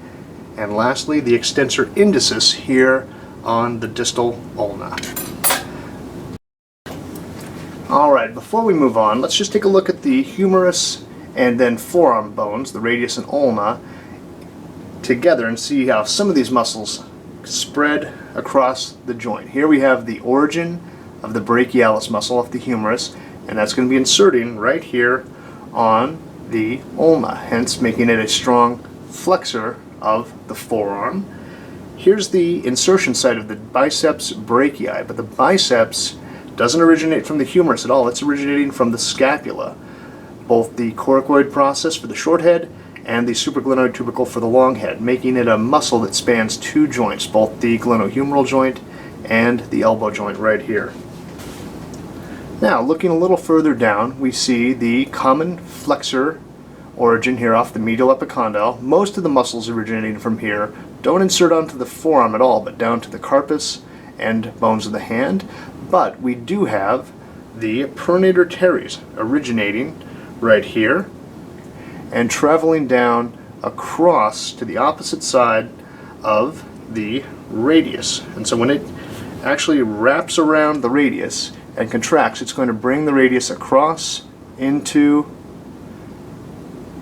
A: and lastly the extensor indicis here on the distal ulna. Alright, before we move on, let's just take a look at the humerus and then forearm bones, the radius and ulna, together, and see how some of these muscles spread across the joint. Here we have the origin of the brachialis muscle of the humerus, and that's going to be inserting right here on the ulna, hence making it a strong flexor of the forearm. Here's the insertion site of the biceps brachii, but the biceps doesn't originate from the humerus at all. It's originating from the scapula, both the coracoid process for the short head and the supraglenoid tubercle for the long head, making it a muscle that spans two joints, both the glenohumeral joint and the elbow joint right here. Now, looking a little further down, we see the common flexor origin here off the medial epicondyle. Most of the muscles originating from here don't insert onto the forearm at all, but down to the carpus and bones of the hand. But we do have the pronator teres originating right here and traveling down across to the opposite side of the radius. And so when it actually wraps around the radius and contracts, it's going to bring the radius across into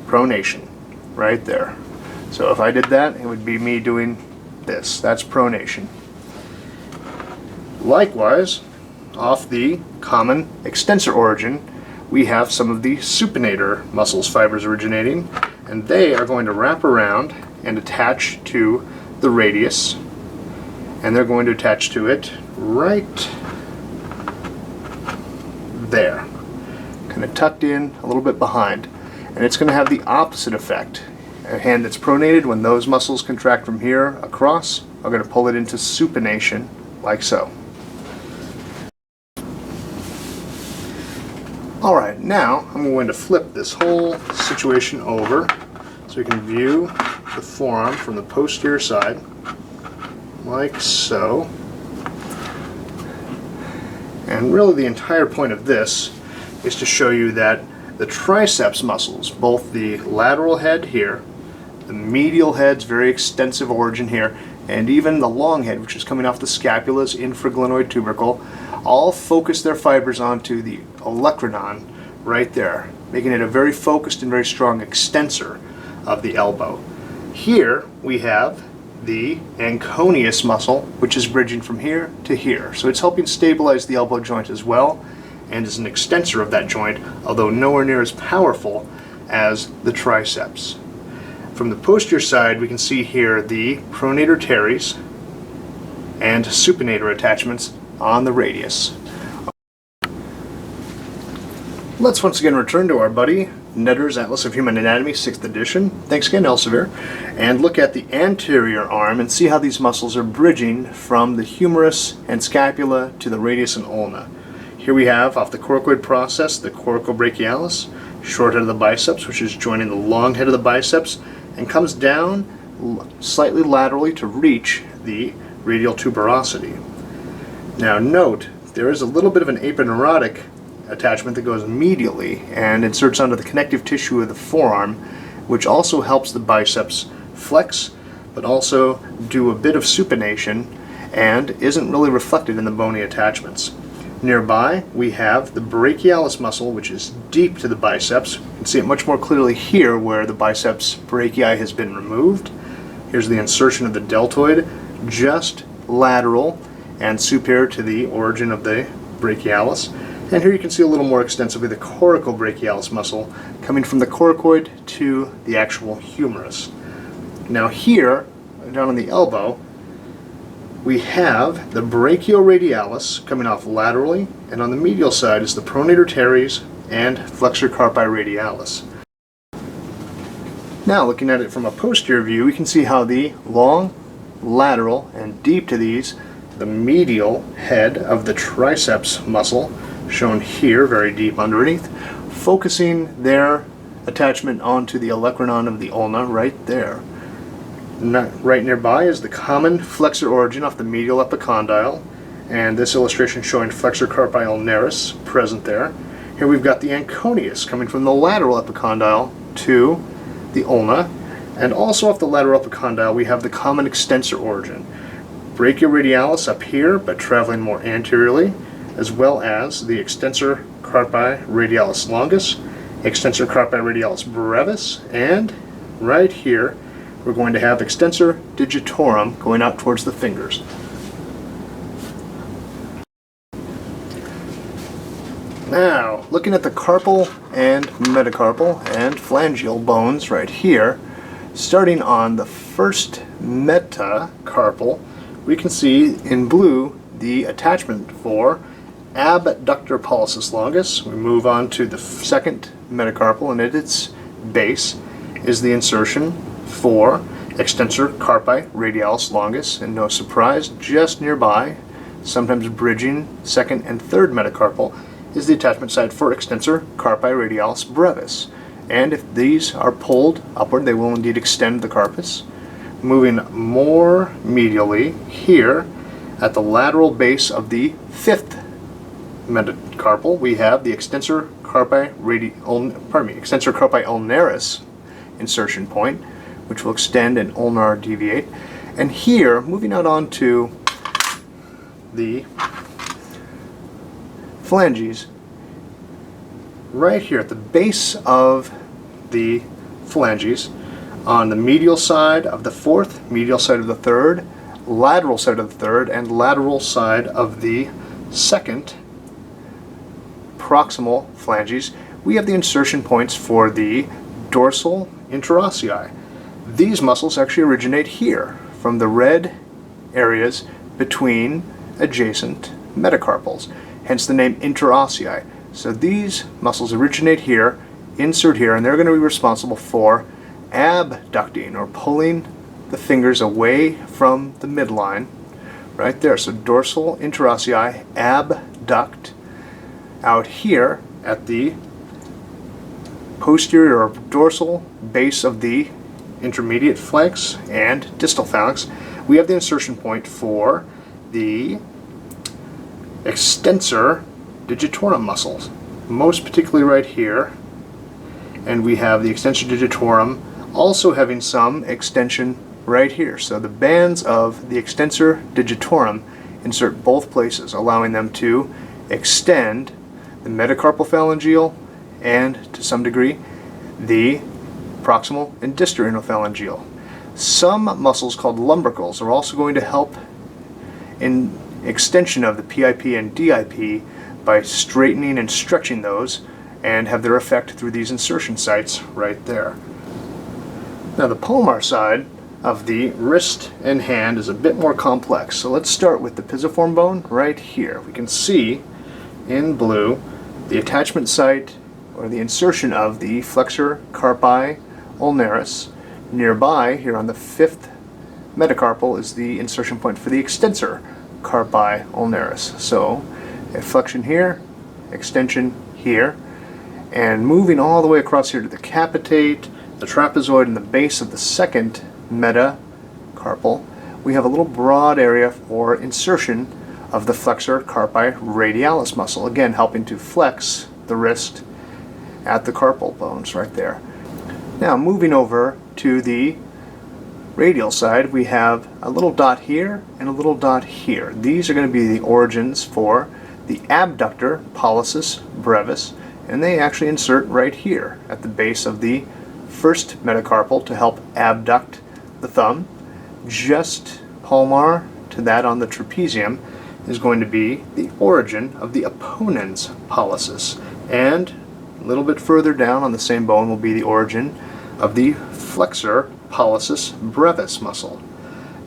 A: pronation right there. So if I did that, it would be me doing this. That's pronation. Likewise, off the common extensor origin, we have some of the supinator muscles fibers originating, and they are going to wrap around and attach to the radius, and they're going to attach to it right there, kind of tucked in a little bit behind, and it's going to have the opposite effect. A hand that's pronated, when those muscles contract from here across, are going to pull it into supination like so. Alright, now I'm going to flip this whole situation over so we can view the forearm from the posterior side, like so. And really the entire point of this is to show you that the triceps muscles, both the lateral head here, the medial head's very extensive origin here, and even the long head, which is coming off the scapula's infraglenoid tubercle, all focus their fibers onto the olecranon right there, making it a very focused and very strong extensor of the elbow. Here we have the anconeus muscle, which is bridging from here to here. So it's helping stabilize the elbow joint as well, and is an extensor of that joint, although nowhere near as powerful as the triceps. From the posterior side, we can see here the pronator teres and supinator attachments on the radius. Let's once again return to our buddy Netter's Atlas of Human Anatomy, 6th edition. Thanks again, Elsevier. And look at the anterior arm and see how these muscles are bridging from the humerus and scapula to the radius and ulna. Here we have, off the coracoid process, the coracobrachialis, short head of the biceps, which is joining the long head of the biceps, and comes down slightly laterally to reach the radial tuberosity. Now note, there is a little bit of an aponeurotic attachment that goes medially and inserts onto the connective tissue of the forearm, which also helps the biceps flex, but also do a bit of supination and isn't really reflected in the bony attachments. Nearby, we have the brachialis muscle, which is deep to the biceps. You can see it much more clearly here where the biceps brachii has been removed. Here's the insertion of the deltoid, just lateral and superior to the origin of the brachialis. And here you can see a little more extensively the coracobrachialis muscle coming from the coracoid to the actual humerus. Now here, down on the elbow, we have the brachioradialis coming off laterally, and on the medial side is the pronator teres and flexor carpi radialis. Now looking at it from a posterior view, we can see how the long, lateral, and deep to these, the medial head of the triceps muscle, shown here very deep underneath, focusing their attachment onto the olecranon of the ulna right there. Right nearby is the common flexor origin off the medial epicondyle, and this illustration showing flexor carpi ulnaris present there. Here we've got the anconeus coming from the lateral epicondyle to the ulna, and also off the lateral epicondyle we have the common extensor origin. Brachioradialis up here, but traveling more anteriorly, as well as the extensor carpi radialis longus, extensor carpi radialis brevis, and right here we're going to have extensor digitorum going out towards the fingers. Now, looking at the carpal and metacarpal and phalangeal bones right here, starting on the first metacarpal, we can see in blue the attachment for abductor pollicis longus. We move on to the second metacarpal, and at its base is the insertion for extensor carpi radialis longus, and no surprise, just nearby, sometimes bridging second and third metacarpal, is the attachment site for extensor carpi radialis brevis. And if these are pulled upward, they will indeed extend the carpus. Moving more medially, here at the lateral base of the fifth metacarpal, we have the extensor carpi ulnaris insertion point, which will extend and ulnar deviate. And here, moving out onto the phalanges, right here at the base of the phalanges, on the medial side of the fourth, medial side of the third, lateral side of the third, and lateral side of the second proximal phalanges, we have the insertion points for the dorsal interossei. These muscles actually originate here from the red areas between adjacent metacarpals, hence the name interossei. So these muscles originate here, insert here, and they're going to be responsible for abducting, or pulling the fingers away from the midline right there. So dorsal interossei abduct out here at the posterior or dorsal base of the intermediate phalanx and distal phalanx. We have the insertion point for the extensor digitorum muscles, most particularly right here. And we have the extensor digitorum also having some extension right here. So the bands of the extensor digitorum insert both places, allowing them to extend the metacarpal phalangeal and, to some degree, the proximal and distorenophalangeal. Some muscles called lumbricals are also going to help in extension of the PIP and DIP by straightening and stretching those, and have their effect through these insertion sites right there. Now the palmar side of the wrist and hand is a bit more complex, so let's start with the pisiform bone right here. We can see in blue the attachment site or the insertion of the flexor carpi ulnaris. Nearby, here on the fifth metacarpal, is the insertion point for the extensor carpi ulnaris. So a flexion here, extension here, and moving all the way across here to the capitate, the trapezoid, and the base of the second metacarpal, we have a little broad area for insertion of the flexor carpi radialis muscle, again helping to flex the wrist at the carpal bones right there. Now moving over to the radial side, we have a little dot here and a little dot here. These are going to be the origins for the abductor pollicis brevis, and they actually insert right here at the base of the first metacarpal to help abduct the thumb. Just palmar to that on the trapezium is going to be the origin of the opponens pollicis, and a little bit further down on the same bone will be the origin of the flexor pollicis brevis muscle.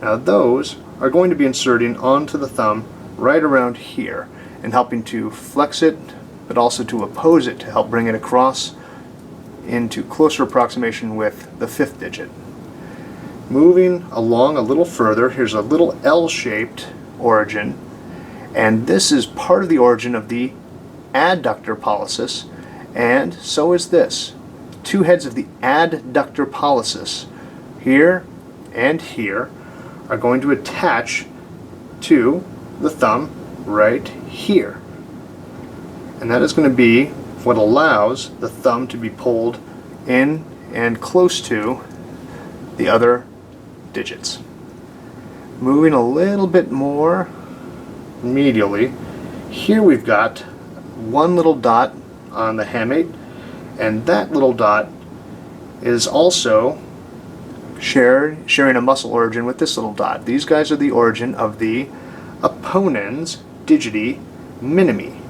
A: Now those are going to be inserting onto the thumb right around here and helping to flex it, but also to oppose it to help bring it across into closer approximation with the fifth digit. Moving along a little further, here's a little L-shaped origin, and this is part of the origin of the adductor pollicis, and so is this. Two heads of the adductor pollicis, here and here, are going to attach to the thumb right here. And that is going to be what allows the thumb to be pulled in and close to the other digits. Moving a little bit more medially, here we've got one little dot on the hamate, and that little dot is also sharing a muscle origin with this little dot. These guys are the origin of the opponens digiti minimi.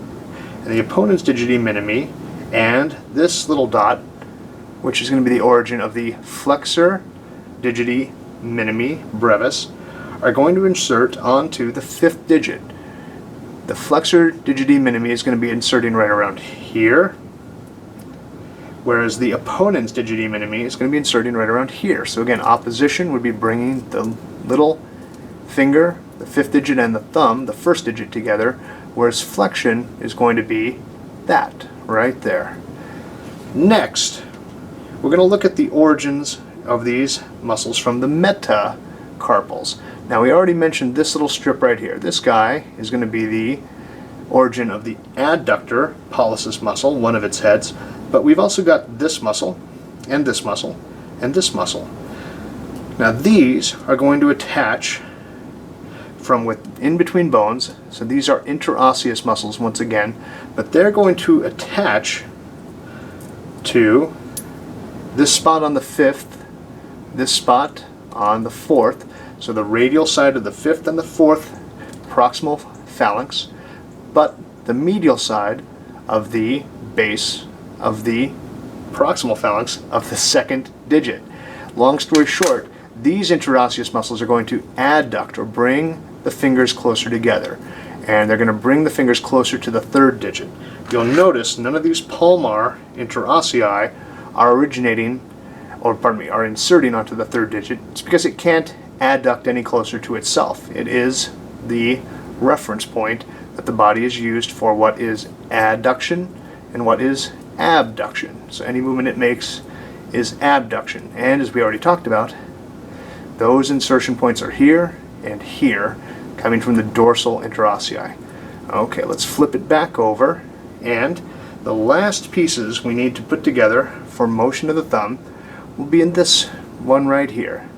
A: And the opponens digiti minimi and this little dot, which is going to be the origin of the flexor digiti minimi brevis, are going to insert onto the 5th digit. The flexor digiti minimi is going to be inserting right around here, whereas the opponens digiti minimi is going to be inserting right around here. So again, opposition would be bringing the little finger, the 5th digit, and the thumb, the 1st digit, together, whereas flexion is going to be that right there. Next, we're going to look at the origins of these muscles from the metacarpals. Now, we already mentioned this little strip right here. This guy is going to be the origin of the adductor pollicis muscle, one of its heads, but we've also got this muscle, and this muscle, and this muscle. Now, these are going to attach from within between bones, so these are interosseous muscles once again, but they're going to attach to this spot on the 5th, this spot on the 4th, so the radial side of the 5th and the 4th proximal phalanx, but the medial side of the base of the proximal phalanx of the 2nd digit. Long story short, these interosseous muscles are going to adduct, or bring the fingers closer together, and they're going to bring the fingers closer to the 3rd digit. You'll notice none of these palmar interossei are inserting onto the 3rd digit. It's because it can't adduct any closer to itself. It is the reference point that the body is used for what is adduction and what is abduction. So any movement it makes is abduction. And as we already talked about, those insertion points are here and here, coming from the dorsal interossei. Okay, let's flip it back over, and the last pieces we need to put together for motion of the thumb will be in this one right here.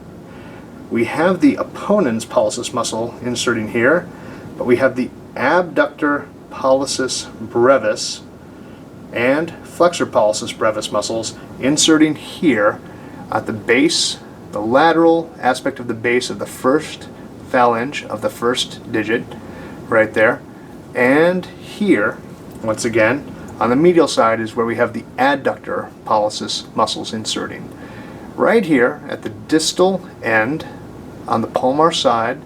A: We have the opponens pollicis muscle inserting here, but we have the abductor pollicis brevis and flexor pollicis brevis muscles inserting here at the base, the lateral aspect of the base of the 1st phalange of the 1st digit, right there. And here, once again, on the medial side is where we have the adductor pollicis muscles inserting. Right here at the distal end, on the palmar side,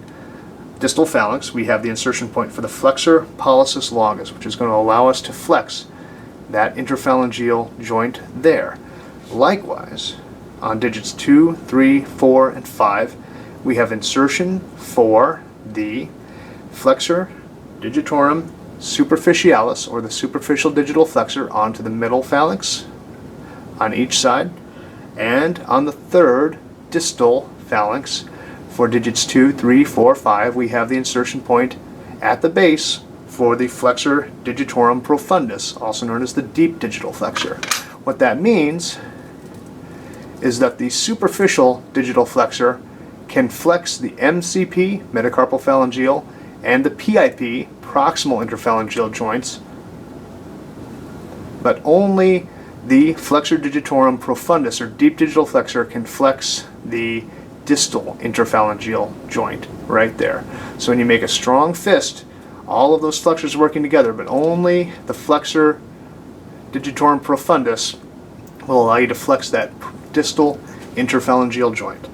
A: distal phalanx, we have the insertion point for the flexor pollicis longus, which is going to allow us to flex that interphalangeal joint there. Likewise, on digits 2, 3, 4, and 5, we have insertion for the flexor digitorum superficialis, or the superficial digital flexor, onto the middle phalanx on each side, and on the 3rd distal phalanx for digits 2, 3, 4, 5, we have the insertion point at the base for the flexor digitorum profundus, also known as the deep digital flexor. What that means is that the superficial digital flexor can flex the MCP, metacarpal phalangeal, and the PIP, proximal interphalangeal joints, but only the flexor digitorum profundus, or deep digital flexor, can flex the distal interphalangeal joint right there. So when you make a strong fist, all of those flexors are working together, but only the flexor digitorum profundus will allow you to flex that distal interphalangeal joint.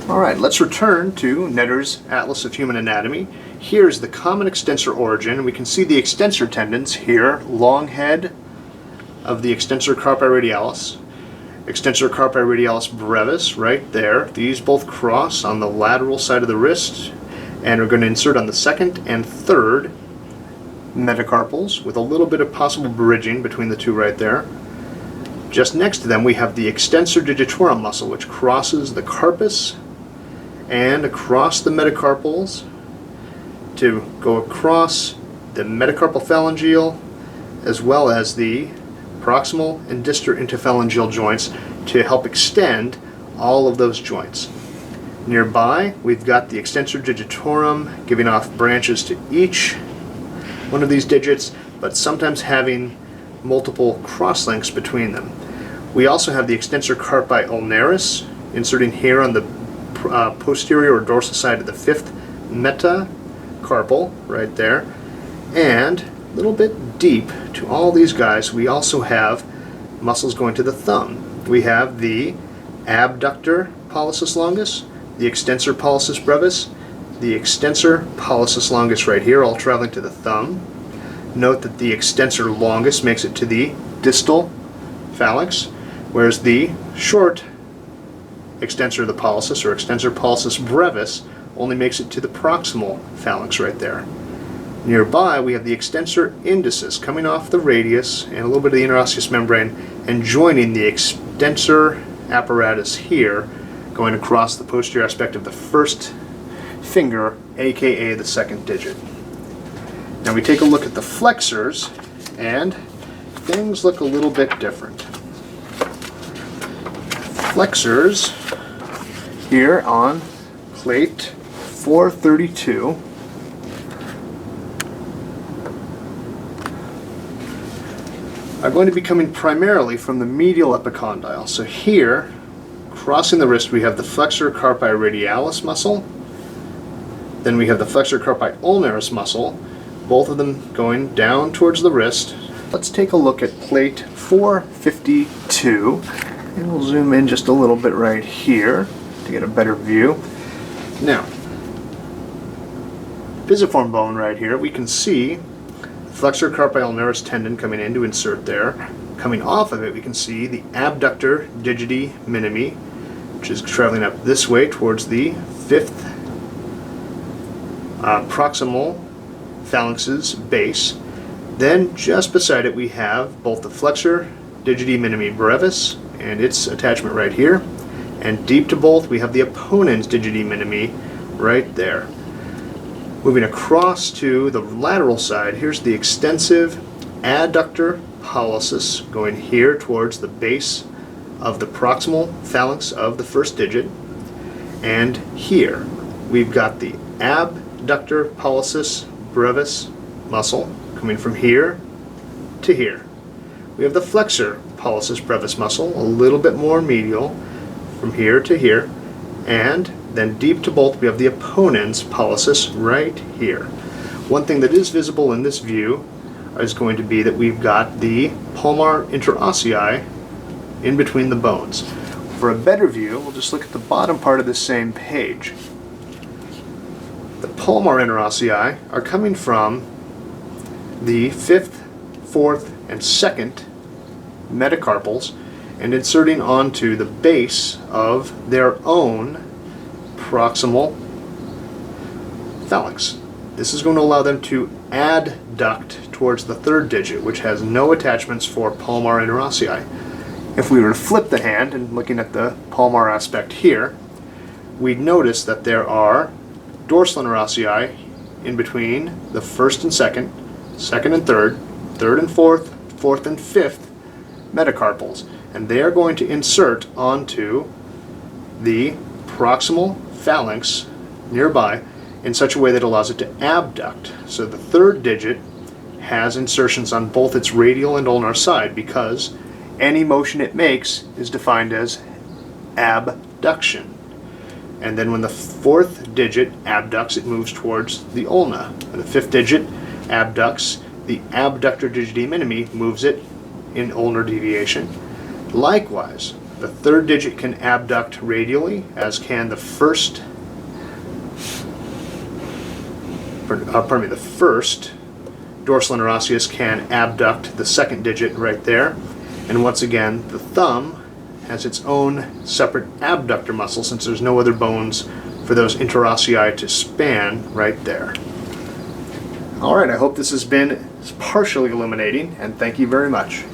A: Alright, let's return to Netter's Atlas of Human Anatomy. Here's the common extensor origin. We can see the extensor tendons here, long head of the extensor carpi radialis, extensor carpi radialis brevis right there. These both cross on the lateral side of the wrist, and we're going to insert on the 2nd and 3rd metacarpals with a little bit of possible bridging between the two right there. Just next to them we have the extensor digitorum muscle, which crosses the carpus and across the metacarpals to go across the metacarpal phalangeal as well as the proximal and distal interphalangeal joints to help extend all of those joints. Nearby we've got the extensor digitorum giving off branches to each one of these digits, but sometimes having multiple cross links between them. We also have the extensor carpi ulnaris, inserting here on the posterior or dorsal side of the 5th metacarpal, right there. And a little bit deep to all these guys, we also have muscles going to the thumb. We have the abductor pollicis longus, the extensor pollicis brevis, the extensor pollicis longus right here, all traveling to the thumb. Note that the extensor longus makes it to the distal phalanx, whereas the short extensor of the pollicis, or extensor pollicis brevis, only makes it to the proximal phalanx right there. Nearby we have the extensor indicis coming off the radius and a little bit of the interosseous membrane and joining the extensor apparatus here, going across the posterior aspect of the first finger, aka the 2nd digit. Now we take a look at the flexors and things look a little bit different. Flexors here on plate 432 are going to be coming primarily from the medial epicondyle. So here, crossing the wrist, we have the flexor carpi radialis muscle. Then we have the flexor carpi ulnaris muscle, both of them going down towards the wrist. Let's take a look at plate 452, and we'll zoom in just a little bit right here to get a better view. Now, pisiform bone right here, we can see flexor carpi ulnaris tendon coming in to insert there. Coming off of it, we can see the abductor digiti minimi, which is traveling up this way towards the 5th proximal phalanx's base. Then just beside it we have both the flexor digiti minimi brevis and its attachment right here, and deep to both we have the opponens digiti minimi right there. Moving across to the lateral side, here's the extensive adductor pollicis going here towards the base of the proximal phalanx of the 1st digit. And here we've got the abductor pollicis brevis muscle coming from here to here. We have the flexor pollicis brevis muscle, a little bit more medial from here to here, and then deep to both we have the opponens pollicis right here. One thing that is visible in this view is going to be that we've got the palmar interossei in between the bones. For a better view, we'll just look at the bottom part of this same page. The palmar interossei are coming from the 5th, 4th, and 2nd metacarpals and inserting onto the base of their own proximal phalanx. This is going to allow them to adduct towards the 3rd digit, which has no attachments for palmar interossei. If we were to flip the hand and looking at the palmar aspect here, we'd notice that there are dorsal interossei in between the 1st and 2nd, 2nd and 3rd, 3rd and 4th, 4th and 5th metacarpals, and they are going to insert onto the proximal phalanx nearby in such a way that allows it to abduct. So the 3rd digit has insertions on both its radial and ulnar side because any motion it makes is defined as abduction. And then when the 4th digit abducts, it moves towards the ulna. When the 5th digit abducts, the abductor digiti minimi moves it in ulnar deviation. Likewise, the 3rd digit can abduct radially, as can the first dorsal interosseous can abduct the 2nd digit right there. And once again, the thumb has its own separate abductor muscle since there's no other bones for those interossei to span right there. Alright, I hope this has been partially illuminating, and thank you very much.